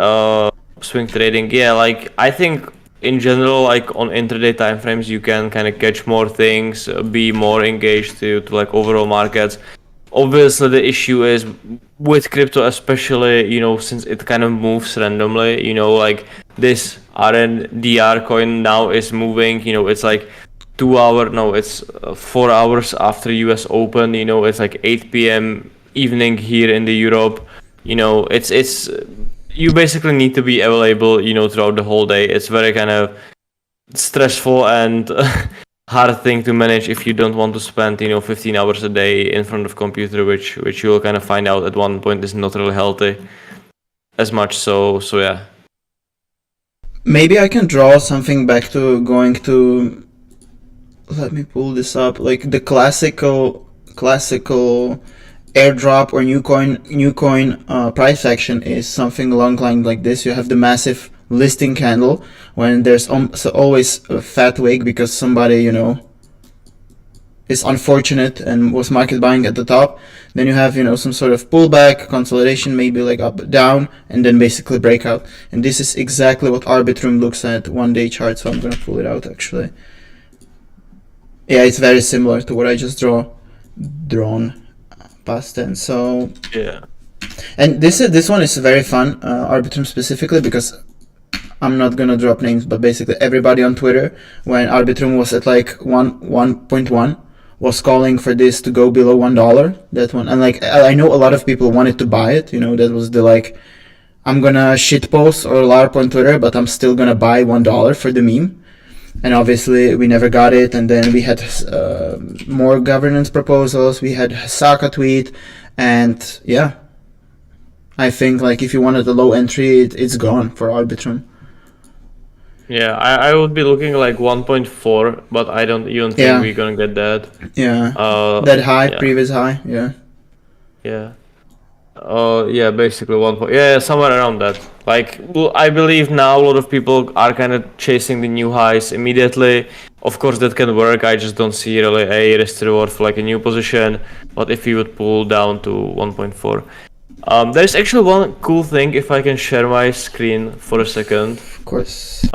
Speaker 1: swing trading. Yeah, like I think in general, like on intraday time frames, you can kind of catch more things, be more engaged to like overall markets. Obviously, the issue is with crypto, especially, you know, since it kind of moves randomly. You know, like this RNDR coin now is moving. You know, it's like 4 hours after US Open. You know, it's like 8 p.m. evening here in the Europe. You know, it's you basically need to be available, you know, throughout the whole day. It's very kind of stressful and hard thing to manage if you don't want to spend, you know, 15 hours a day in front of computer, which you will kind of find out at one point is not really healthy as much. So yeah.
Speaker 2: Maybe I can draw something back to going to, let me pull this up, like the classical airdrop or new coin price action is something along lines like this. You have the massive listing candle when there's always a fat wick because somebody, you know, is unfortunate and was market buying at the top. Then you have, you know, some sort of pullback, consolidation, maybe like up, down, and then basically breakout. And this is exactly what Arbitrum looks at 1 day chart. So I'm gonna pull it out actually. Yeah, it's very similar to what I just drawn past tense. So
Speaker 1: yeah,
Speaker 2: and this one is very fun, Arbitrum specifically, because I'm not gonna drop names, but basically everybody on Twitter when Arbitrum was at like 1.1 was calling for this to go below $1. That one, and like I know a lot of people wanted to buy it. You know, that was the like, I'm gonna shitpost or LARP on Twitter, but I'm still gonna buy $1 for the meme. And obviously we never got it, and then we had more governance proposals, we had Saka tweet, and yeah, I think like if you wanted a low entry, it's gone for Arbitrum.
Speaker 1: Yeah, I would be looking like 1.4, but I don't even think we're gonna get that.
Speaker 2: Yeah, that high, previous high, yeah.
Speaker 1: Yeah. Yeah, basically 1. Yeah, somewhere around that. Like, well, I believe now a lot of people are kind of chasing the new highs immediately. Of course, that can work. I just don't see really a risk reward for like a new position. But if you would pull down to 1.4, there's actually one cool thing. If I can share my screen for a second.
Speaker 2: Of course.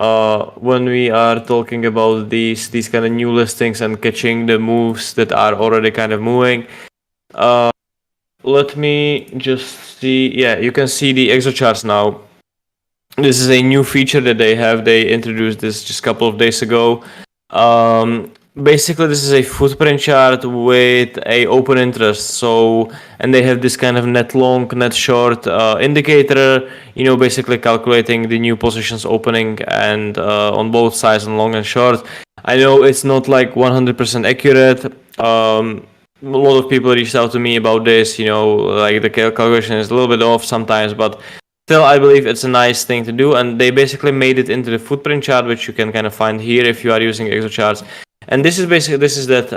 Speaker 1: When we are talking about these kind of new listings and catching the moves that are already kind of moving. Let me just see. Yeah, you can see the exo charts now. This is a new feature that they have. They introduced this just a couple of days ago. Basically, this is a footprint chart with a open interest. So, and they have this kind of net long, net short indicator. Basically calculating the new positions opening and on both sides, on long and short. I know it's not like 100% accurate. A lot of people reached out to me about this. Like the calculation is a little bit off sometimes, but still, I believe it's a nice thing to do, and they basically made it into the footprint chart, which you can kind of find here if you are using exo charts. And this is that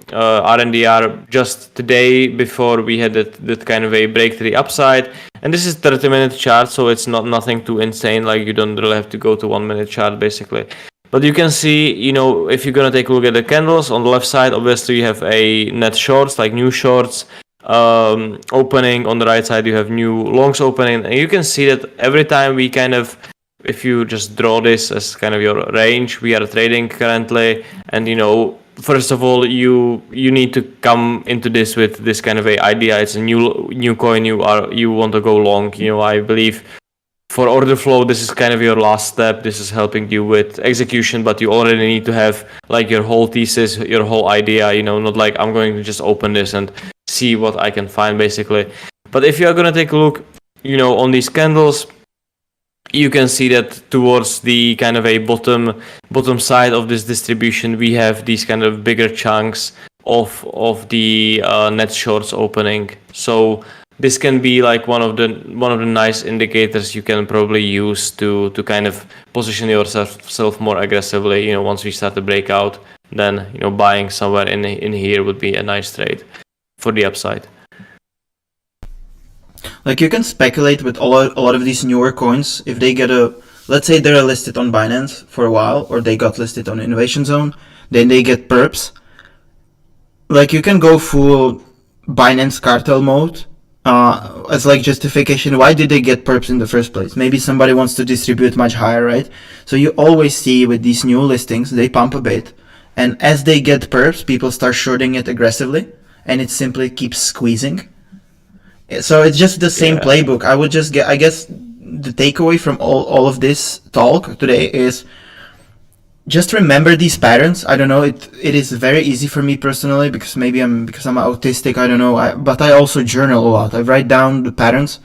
Speaker 1: RNDR just today before we had that kind of a break to the upside. And this is 30-minute chart, so it's nothing too insane. Like you don't really have to go to 1 minute chart basically. But you can see, if you're gonna take a look at the candles on the left side, obviously you have a net shorts, like new shorts. Opening on the right side, you have new longs opening, and you can see that every time we kind of, if you just draw this as kind of your range, we are trading currently, and first of all, you need to come into this with this kind of a idea. It's a new coin. You want to go long. I believe for order flow, this is kind of your last step. This is helping you with execution, but you already need to have like your whole thesis, your whole idea. Not like I'm going to just open this and see what I can find basically. But if you are going to take a look, on these candles, you can see that towards the kind of a bottom side of this distribution, we have these kind of bigger chunks of the net shorts opening. So this can be like one of the nice indicators you can probably use to kind of position yourself more aggressively. Once we start to break out, then buying somewhere in here would be a nice trade for the upside.
Speaker 2: Like you can speculate with a lot of these newer coins. If they get let's say they're listed on Binance for a while, or they got listed on Innovation Zone, then they get perps. Like you can go full Binance cartel mode as like justification. Why did they get perps in the first place? Maybe somebody wants to distribute much higher, right? So you always see with these new listings, they pump a bit, and as they get perps, people start shorting it aggressively, and it simply keeps squeezing. So it's just the same playbook. I guess the takeaway from all of this talk today is just remember these patterns. I don't know, it is very easy for me personally because I'm autistic, I don't know, but I also journal a lot. I write down the patterns,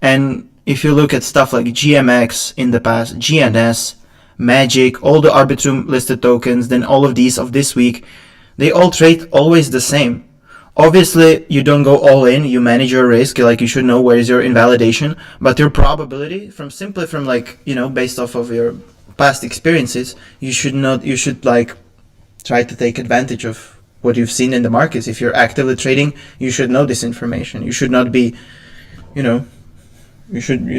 Speaker 2: and if you look at stuff like GMX in the past, GNS, Magic, all the Arbitrum listed tokens, then all of these of this week, they all trade always the same. Obviously, you don't go all in, you manage your risk, like you should know where is your invalidation, but your probability from like, based off of your past experiences, you should like try to take advantage of what you've seen in the markets. If you're actively trading, you should know this information. You should not be, you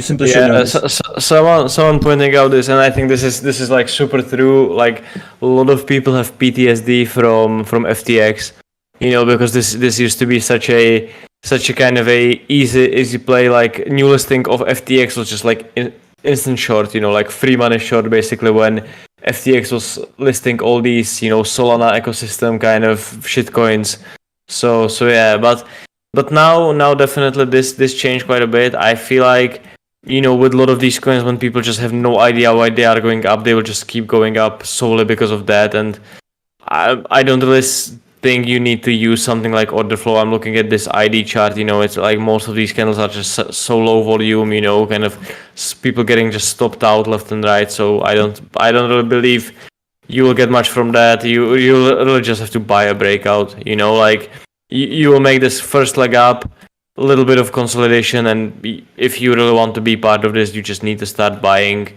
Speaker 2: simply should know this.
Speaker 1: Someone pointing out this, and I think this is like super true. Like a lot of people have PTSD from FTX. Because this used to be such a kind of a easy play. Like new listing of FTX was just like instant short, like free money short basically when FTX was listing all these, Solana ecosystem kind of shitcoins. So yeah, but now definitely this changed quite a bit. I feel like, with a lot of these coins, when people just have no idea why they are going up, they will just keep going up solely because of that. And I don't really think you need to use something like order flow. I'm looking at this ID chart, it's like most of these candles are just so low volume, kind of people getting just stopped out left and right. So I don't really believe you will get much from that. You really just have to buy a breakout, like you will make this first leg up, a little bit of consolidation, and if you really want to be part of this, you just need to start buying.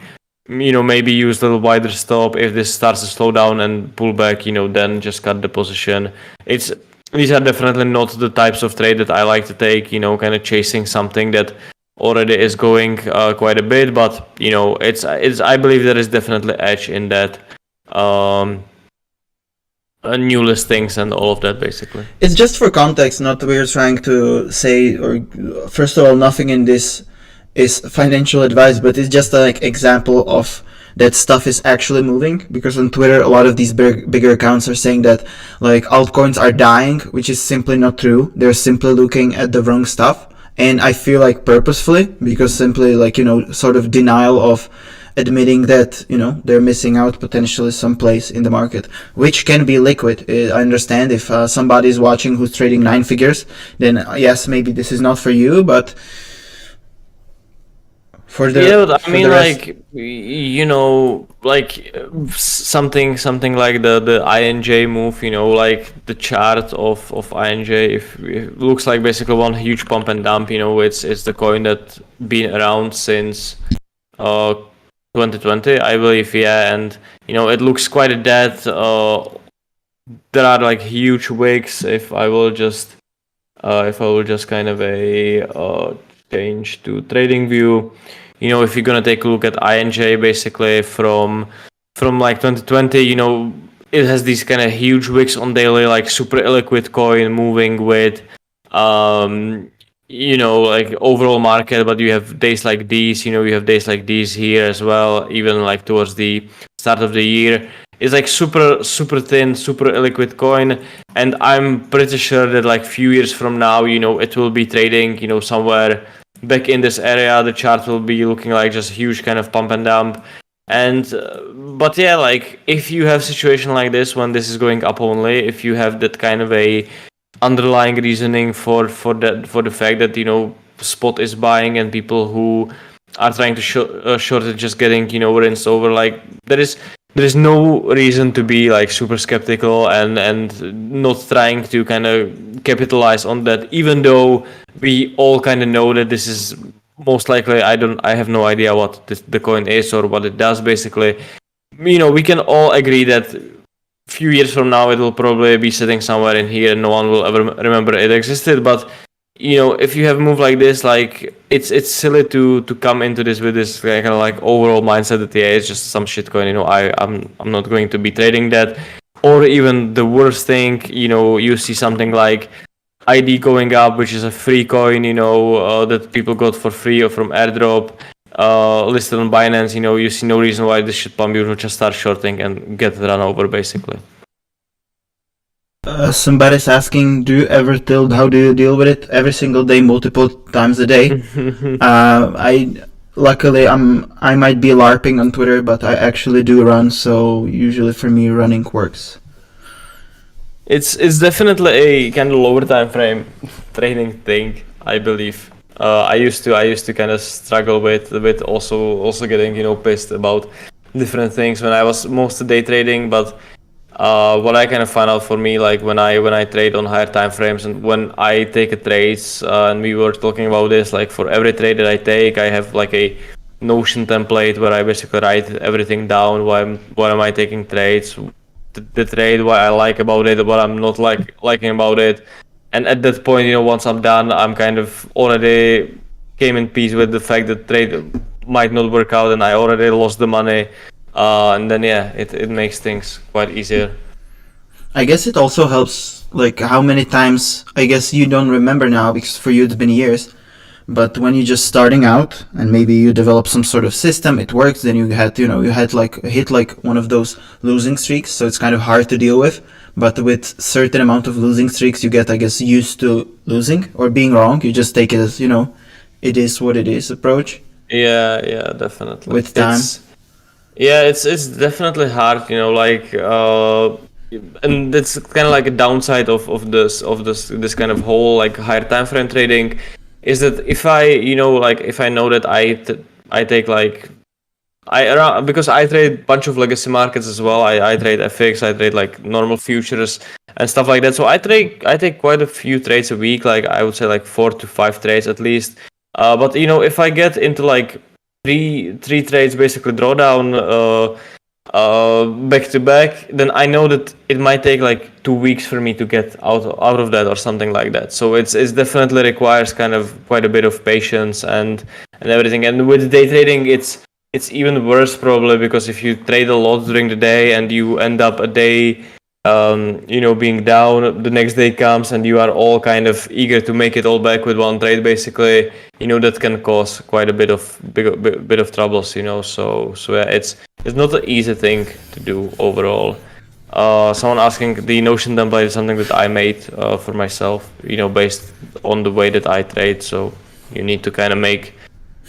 Speaker 1: Maybe use a little wider stop. If this starts to slow down and pull back, then just cut the position. These are definitely not the types of trade that I like to take, kind of chasing something that already is going quite a bit, but you know, it's I believe there is definitely edge in that. New listings and all of that, basically.
Speaker 2: It's just for context, not we're trying to say, or first of all, nothing in this is financial advice, but it's just like example of that stuff is actually moving, because on Twitter a lot of these bigger accounts are saying that like altcoins are dying, which is simply not true. They're simply looking at the wrong stuff, and I feel like purposefully, because simply like, you know, sort of denial of admitting that, you know, they're missing out potentially someplace in the market, which can be liquid. I understand if somebody is watching who's trading 9 figures, then yes, maybe this is not for you, but for the
Speaker 1: but I mean, like, you know, like something like the INJ move, you know, like the chart of INJ, if it looks like basically one huge pump and dump, you know, it's the coin that been around since 2020, I believe, yeah, and you know, it looks quite dead. There are like huge wicks. If I will just kind of change to trading view, you know, if you're gonna take a look at INJ, basically from like 2020, you know, it has these kind of huge wicks on daily, like super illiquid coin moving with you know, like overall market, but you have days like these, you know, you have days like these here as well, even like towards the start of the year. It's like super thin, super illiquid coin, and I'm pretty sure that like few years from now, you know, it will be trading, you know, somewhere back in this area. The chart will be looking like just huge kind of pump and dump. And but yeah, like if you have situation like this when this is going up only, if you have that kind of a underlying reasoning for the fact that, you know, spot is buying and people who are trying to short it just getting, you know, rinsed over, like there is no reason to be like super skeptical and not trying to kind of capitalize on that, even though we all kind of know that this is most likely, I have no idea what the coin is or what it does. Basically, you know, we can all agree that few years from now it will probably be sitting somewhere in here and no one will ever remember it existed. But you know, if you have a move like this, like it's silly to come into this with this kind of like overall mindset that yeah, it's just some shitcoin, you know, I'm not going to be trading that. Or even the worst thing, you know, you see something like ID going up, which is a free coin, you know, that people got for free or from airdrop, listed on Binance, you know, you see no reason why this should pump. You just start shorting and get run over, basically.
Speaker 2: Somebody's asking, do you ever tilt? How do you deal with it? Every single day, multiple times a day. Luckily, I might be LARPing on Twitter, but I actually do run. So usually for me, running works.
Speaker 1: It's definitely a kind of lower time frame trading thing, I believe. I used to kind of struggle with also getting, you know, pissed about different things when I was most day trading. But what I kind of find out for me, like when I trade on higher time frames and when I take a trades, and we were talking about this, like for every trade that I take, I have like a Notion template where I basically write everything down. Why am I taking trades? The trade, what I like about it, what I'm not liking about it. And at that point, you know, once I'm done, I'm kind of already came in peace with the fact that trade might not work out and I already lost the money. And then yeah, it makes things quite easier.
Speaker 2: I guess it also helps, like how many times, I guess you don't remember now because for you it's been years, but when you're just starting out and maybe you develop some sort of system, it works, then you had like hit like one of those losing streaks, so it's kind of hard to deal with. But with certain amount of losing streaks, you get, I guess, used to losing or being wrong. You just take it as, you know, it is what it is approach.
Speaker 1: Yeah, definitely.
Speaker 2: With time.
Speaker 1: It's definitely hard, you know, like and it's kind of like a downside of this kind of whole like higher time frame trading, is that if I know that I take like because I trade a bunch of legacy markets as well. I trade FX, I trade like normal futures and stuff like that. So I take quite a few trades a week, like I would say like 4 to 5 trades at least. But you know, if I get into like three trades basically drawdown, back to back, then I know that it might take like 2 weeks for me to get out of that or something like that. So it's definitely requires kind of quite a bit of patience and everything. And with day trading, it's even worse probably, because if you trade a lot during the day and you end up a day being down, the next day comes and you are all kind of eager to make it all back with one trade, basically, that can cause quite a bit of troubles, so yeah, it's not an easy thing to do overall. Someone asking, the Notion template is something that I made for myself, based on the way that I trade, so you need to kind of make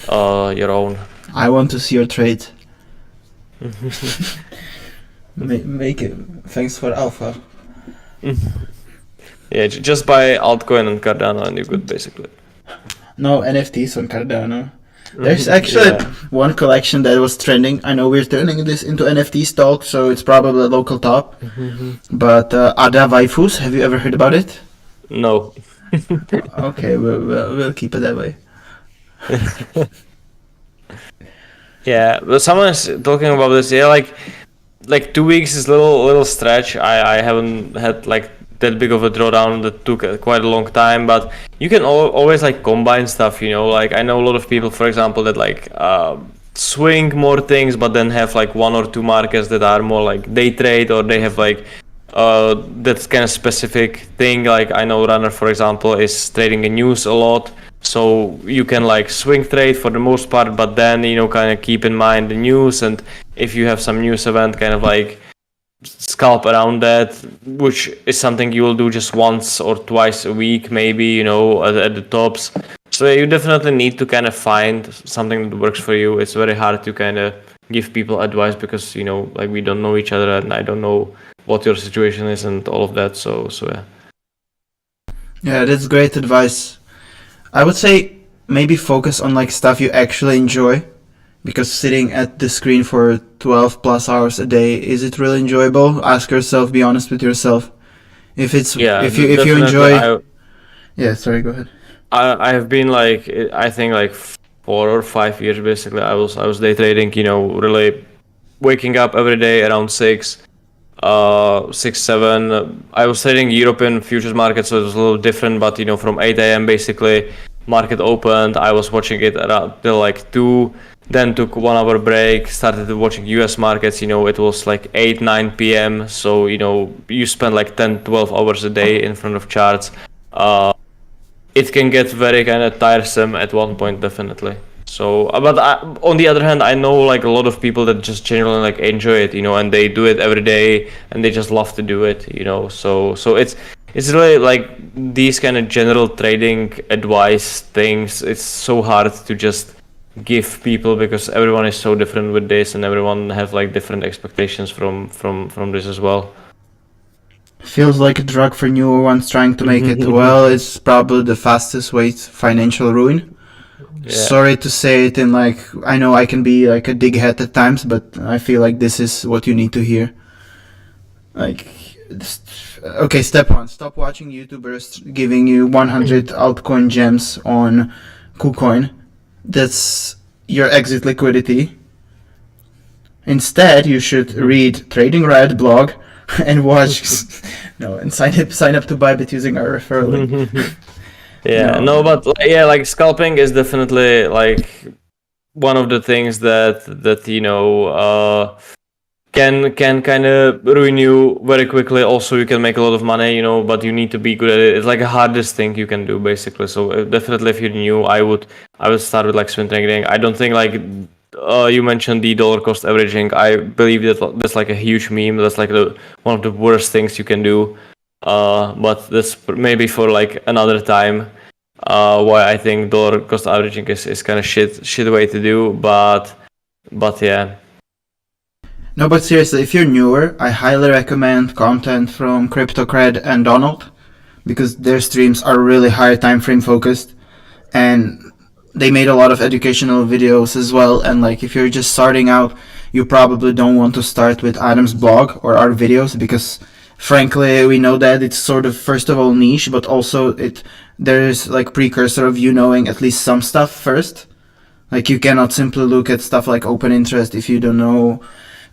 Speaker 1: your own.
Speaker 2: I want to see your trade. Make it. Thanks for alpha.
Speaker 1: Yeah, just buy Altcoin and Cardano and you're good, basically.
Speaker 2: No NFTs on Cardano. There's actually one collection that was trending. I know we're turning this into NFT talk, so it's probably a local top. But Ada Waifus, have you ever heard about it?
Speaker 1: No.
Speaker 2: Okay, we'll keep it that way.
Speaker 1: Yeah, but someone is talking about this. Yeah, like 2 weeks is little stretch. I haven't had like that big of a drawdown that took quite a long time, but you can always like combine stuff, like I know a lot of people, for example, that like swing more things but then have like one or two markets that are more like day trade, or they have like that's kind of specific thing. Like I know Runner, for example, is trading in news a lot, so you can like swing trade for the most part, but then kind of keep in mind the news, and if you have some news event, kind of like scalp around that, which is something you will do just once or twice a week, maybe, at the tops. So you definitely need to kind of find something that works for you. It's very hard to kind of give people advice because, like we don't know each other and I don't know what your situation is and all of that. So yeah.
Speaker 2: Yeah, that's great advice. I would say maybe focus on like stuff you actually enjoy. Because sitting at the screen for 12 plus hours a day, is it really enjoyable? Ask yourself, be honest with yourself. If you enjoy... Yeah, sorry, go ahead.
Speaker 1: I have been like, I think like 4 or 5 years basically. I was day trading, really waking up every day around 6, 7. I was trading European futures market, so it was a little different, but from 8 a.m. basically, market opened, I was watching it around till like 2, then took 1 hour break, started watching US markets, it was like 8, 9 p.m. So, you spend like 10, 12 hours a day in front of charts. It can get very kind of tiresome at one point, definitely. So, but on the other hand, I know like a lot of people that just generally like enjoy it, and they do it every day and they just love to do it, so it's really like these kind of general trading advice things. It's so hard to just give people because everyone is so different with this and everyone have like different expectations from this as well.
Speaker 2: Feels like a drug for newer ones trying to make it. Well, it's probably the fastest way to financial ruin. Yeah. Sorry to say it in like, I know I can be like a dighead at times, but I feel like this is what you need to hear. Like, okay, step 1, stop watching YouTubers giving you 100 altcoin gems on KuCoin. That's your exit liquidity. Instead, you should read Trading Riot blog and watch and sign up to Bybit using our referral link.
Speaker 1: But like scalping is definitely like one of the things that can kind of ruin you very quickly. Also, you can make a lot of money, but you need to be good at it. It's like the hardest thing you can do, basically. So definitely, if you're new, I would start with like swing trading. I don't think like you mentioned the dollar cost averaging. I believe that's like a huge meme. That's like one of the worst things you can do. But that's maybe for like another time. Why I think dollar cost averaging is kind of shit way to do. But yeah.
Speaker 2: No, but seriously, if you're newer, I highly recommend content from CryptoCred and Donald, because their streams are really high time frame focused, and they made a lot of educational videos as well. And like, if you're just starting out, you probably don't want to start with Adam's blog or our videos, because frankly, we know that it's sort of, first of all, niche, but also there's like precursor of you knowing at least some stuff first. Like, you cannot simply look at stuff like open interest if you don't know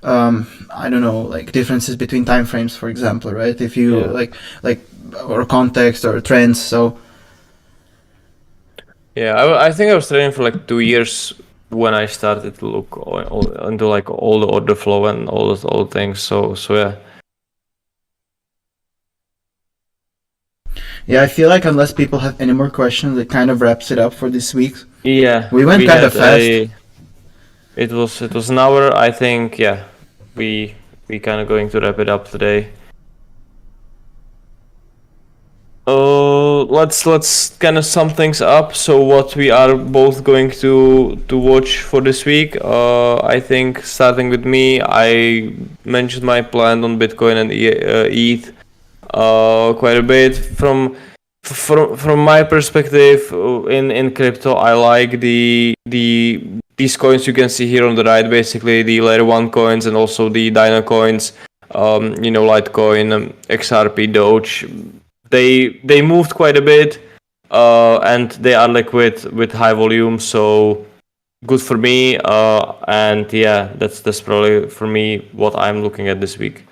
Speaker 2: I don't know, like differences between time frames, for example, right? If you like or context or trends. So
Speaker 1: Yeah, I think I was trading for like 2 years when I started to look into like all the order flow and all those old things. So yeah.
Speaker 2: yeah, I feel like unless people have any more questions, it kind of wraps it up for this week.
Speaker 1: Yeah,
Speaker 2: We went kind of fast.
Speaker 1: It was an hour. I think. Yeah, we kind of going to wrap it up today. Let's kind of sum things up. So what we are both going to watch for this week. I think starting with me, I mentioned my plan on Bitcoin and ETH quite a bit. From my perspective in crypto, I like these coins you can see here on the right, basically the layer 1 coins and also the Dino coins. Litecoin, XRP, Doge. They moved quite a bit, and they are liquid with high volume, so good for me. And yeah, that's probably for me what I'm looking at this week.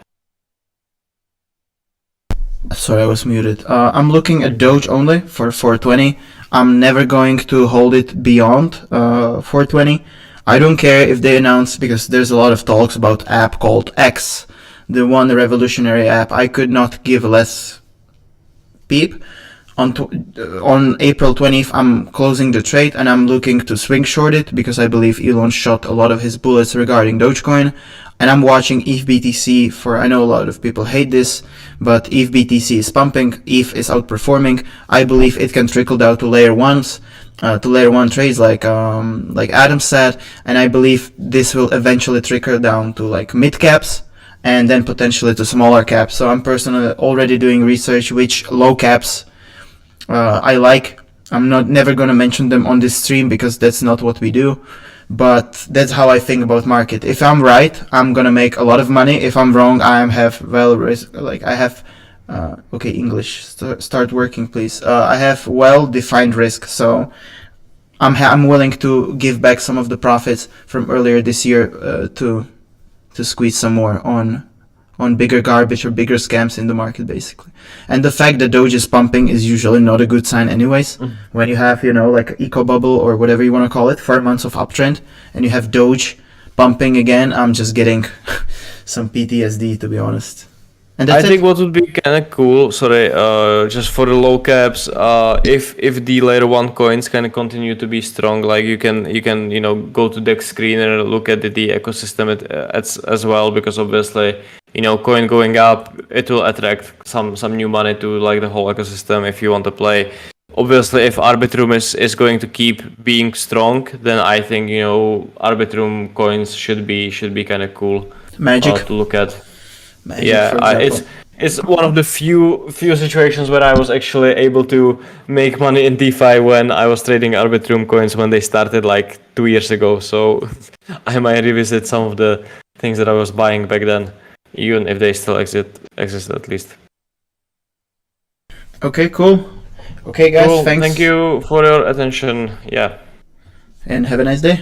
Speaker 2: Sorry, I was muted. I'm looking at Doge only for 420. I'm never going to hold it beyond 420. I don't care if they announce, because there's a lot of talks about app called X, the one revolutionary app. I could not give less peep. On April 20th, I'm closing the trade and I'm looking to swing short it because I believe Elon shot a lot of his bullets regarding Dogecoin. And I'm watching ETH BTC for, I know a lot of people hate this, but ETH BTC is pumping, ETH is outperforming. I believe it can trickle down to layer 1s, to layer 1 trades like Adam said, and I believe this will eventually trickle down to like mid caps and then potentially to smaller caps. So I'm personally already doing research which low caps I like. I'm never gonna mention them on this stream because that's not what we do, but that's how I think about market. If I'm right, I'm gonna make a lot of money. If I'm wrong, I have okay, English, start working, please. I have well-defined risk, so I'm willing to give back some of the profits from earlier this year to squeeze some more on bigger garbage or bigger scams in the market, basically. And the fact that Doge is pumping is usually not a good sign anyways. When you have, like eco bubble or whatever you want to call it, 4 months of uptrend, and you have Doge pumping again, I'm just getting some PTSD, to be honest. And
Speaker 1: I think what would be kind of cool, just for the low caps, if the layer 1 coins kind of continue to be strong, like you can go to Dex Screener, look at the ecosystem as well, because obviously coin going up, it will attract some new money to like the whole ecosystem if you want to play. Obviously, if Arbitrum is going to keep being strong, then I think Arbitrum coins should be kind of cool
Speaker 2: Magic
Speaker 1: to look at.
Speaker 2: Magic,
Speaker 1: Yeah, it's one of the few situations where I was actually able to make money in DeFi when I was trading Arbitrum coins when they started like 2 years ago. So I might revisit some of the things that I was buying back then, even if they still exist at least.
Speaker 2: Okay, cool. Okay, guys,
Speaker 1: Cool.
Speaker 2: thanks.
Speaker 1: Thank you for your attention. Yeah.
Speaker 2: And have a nice day.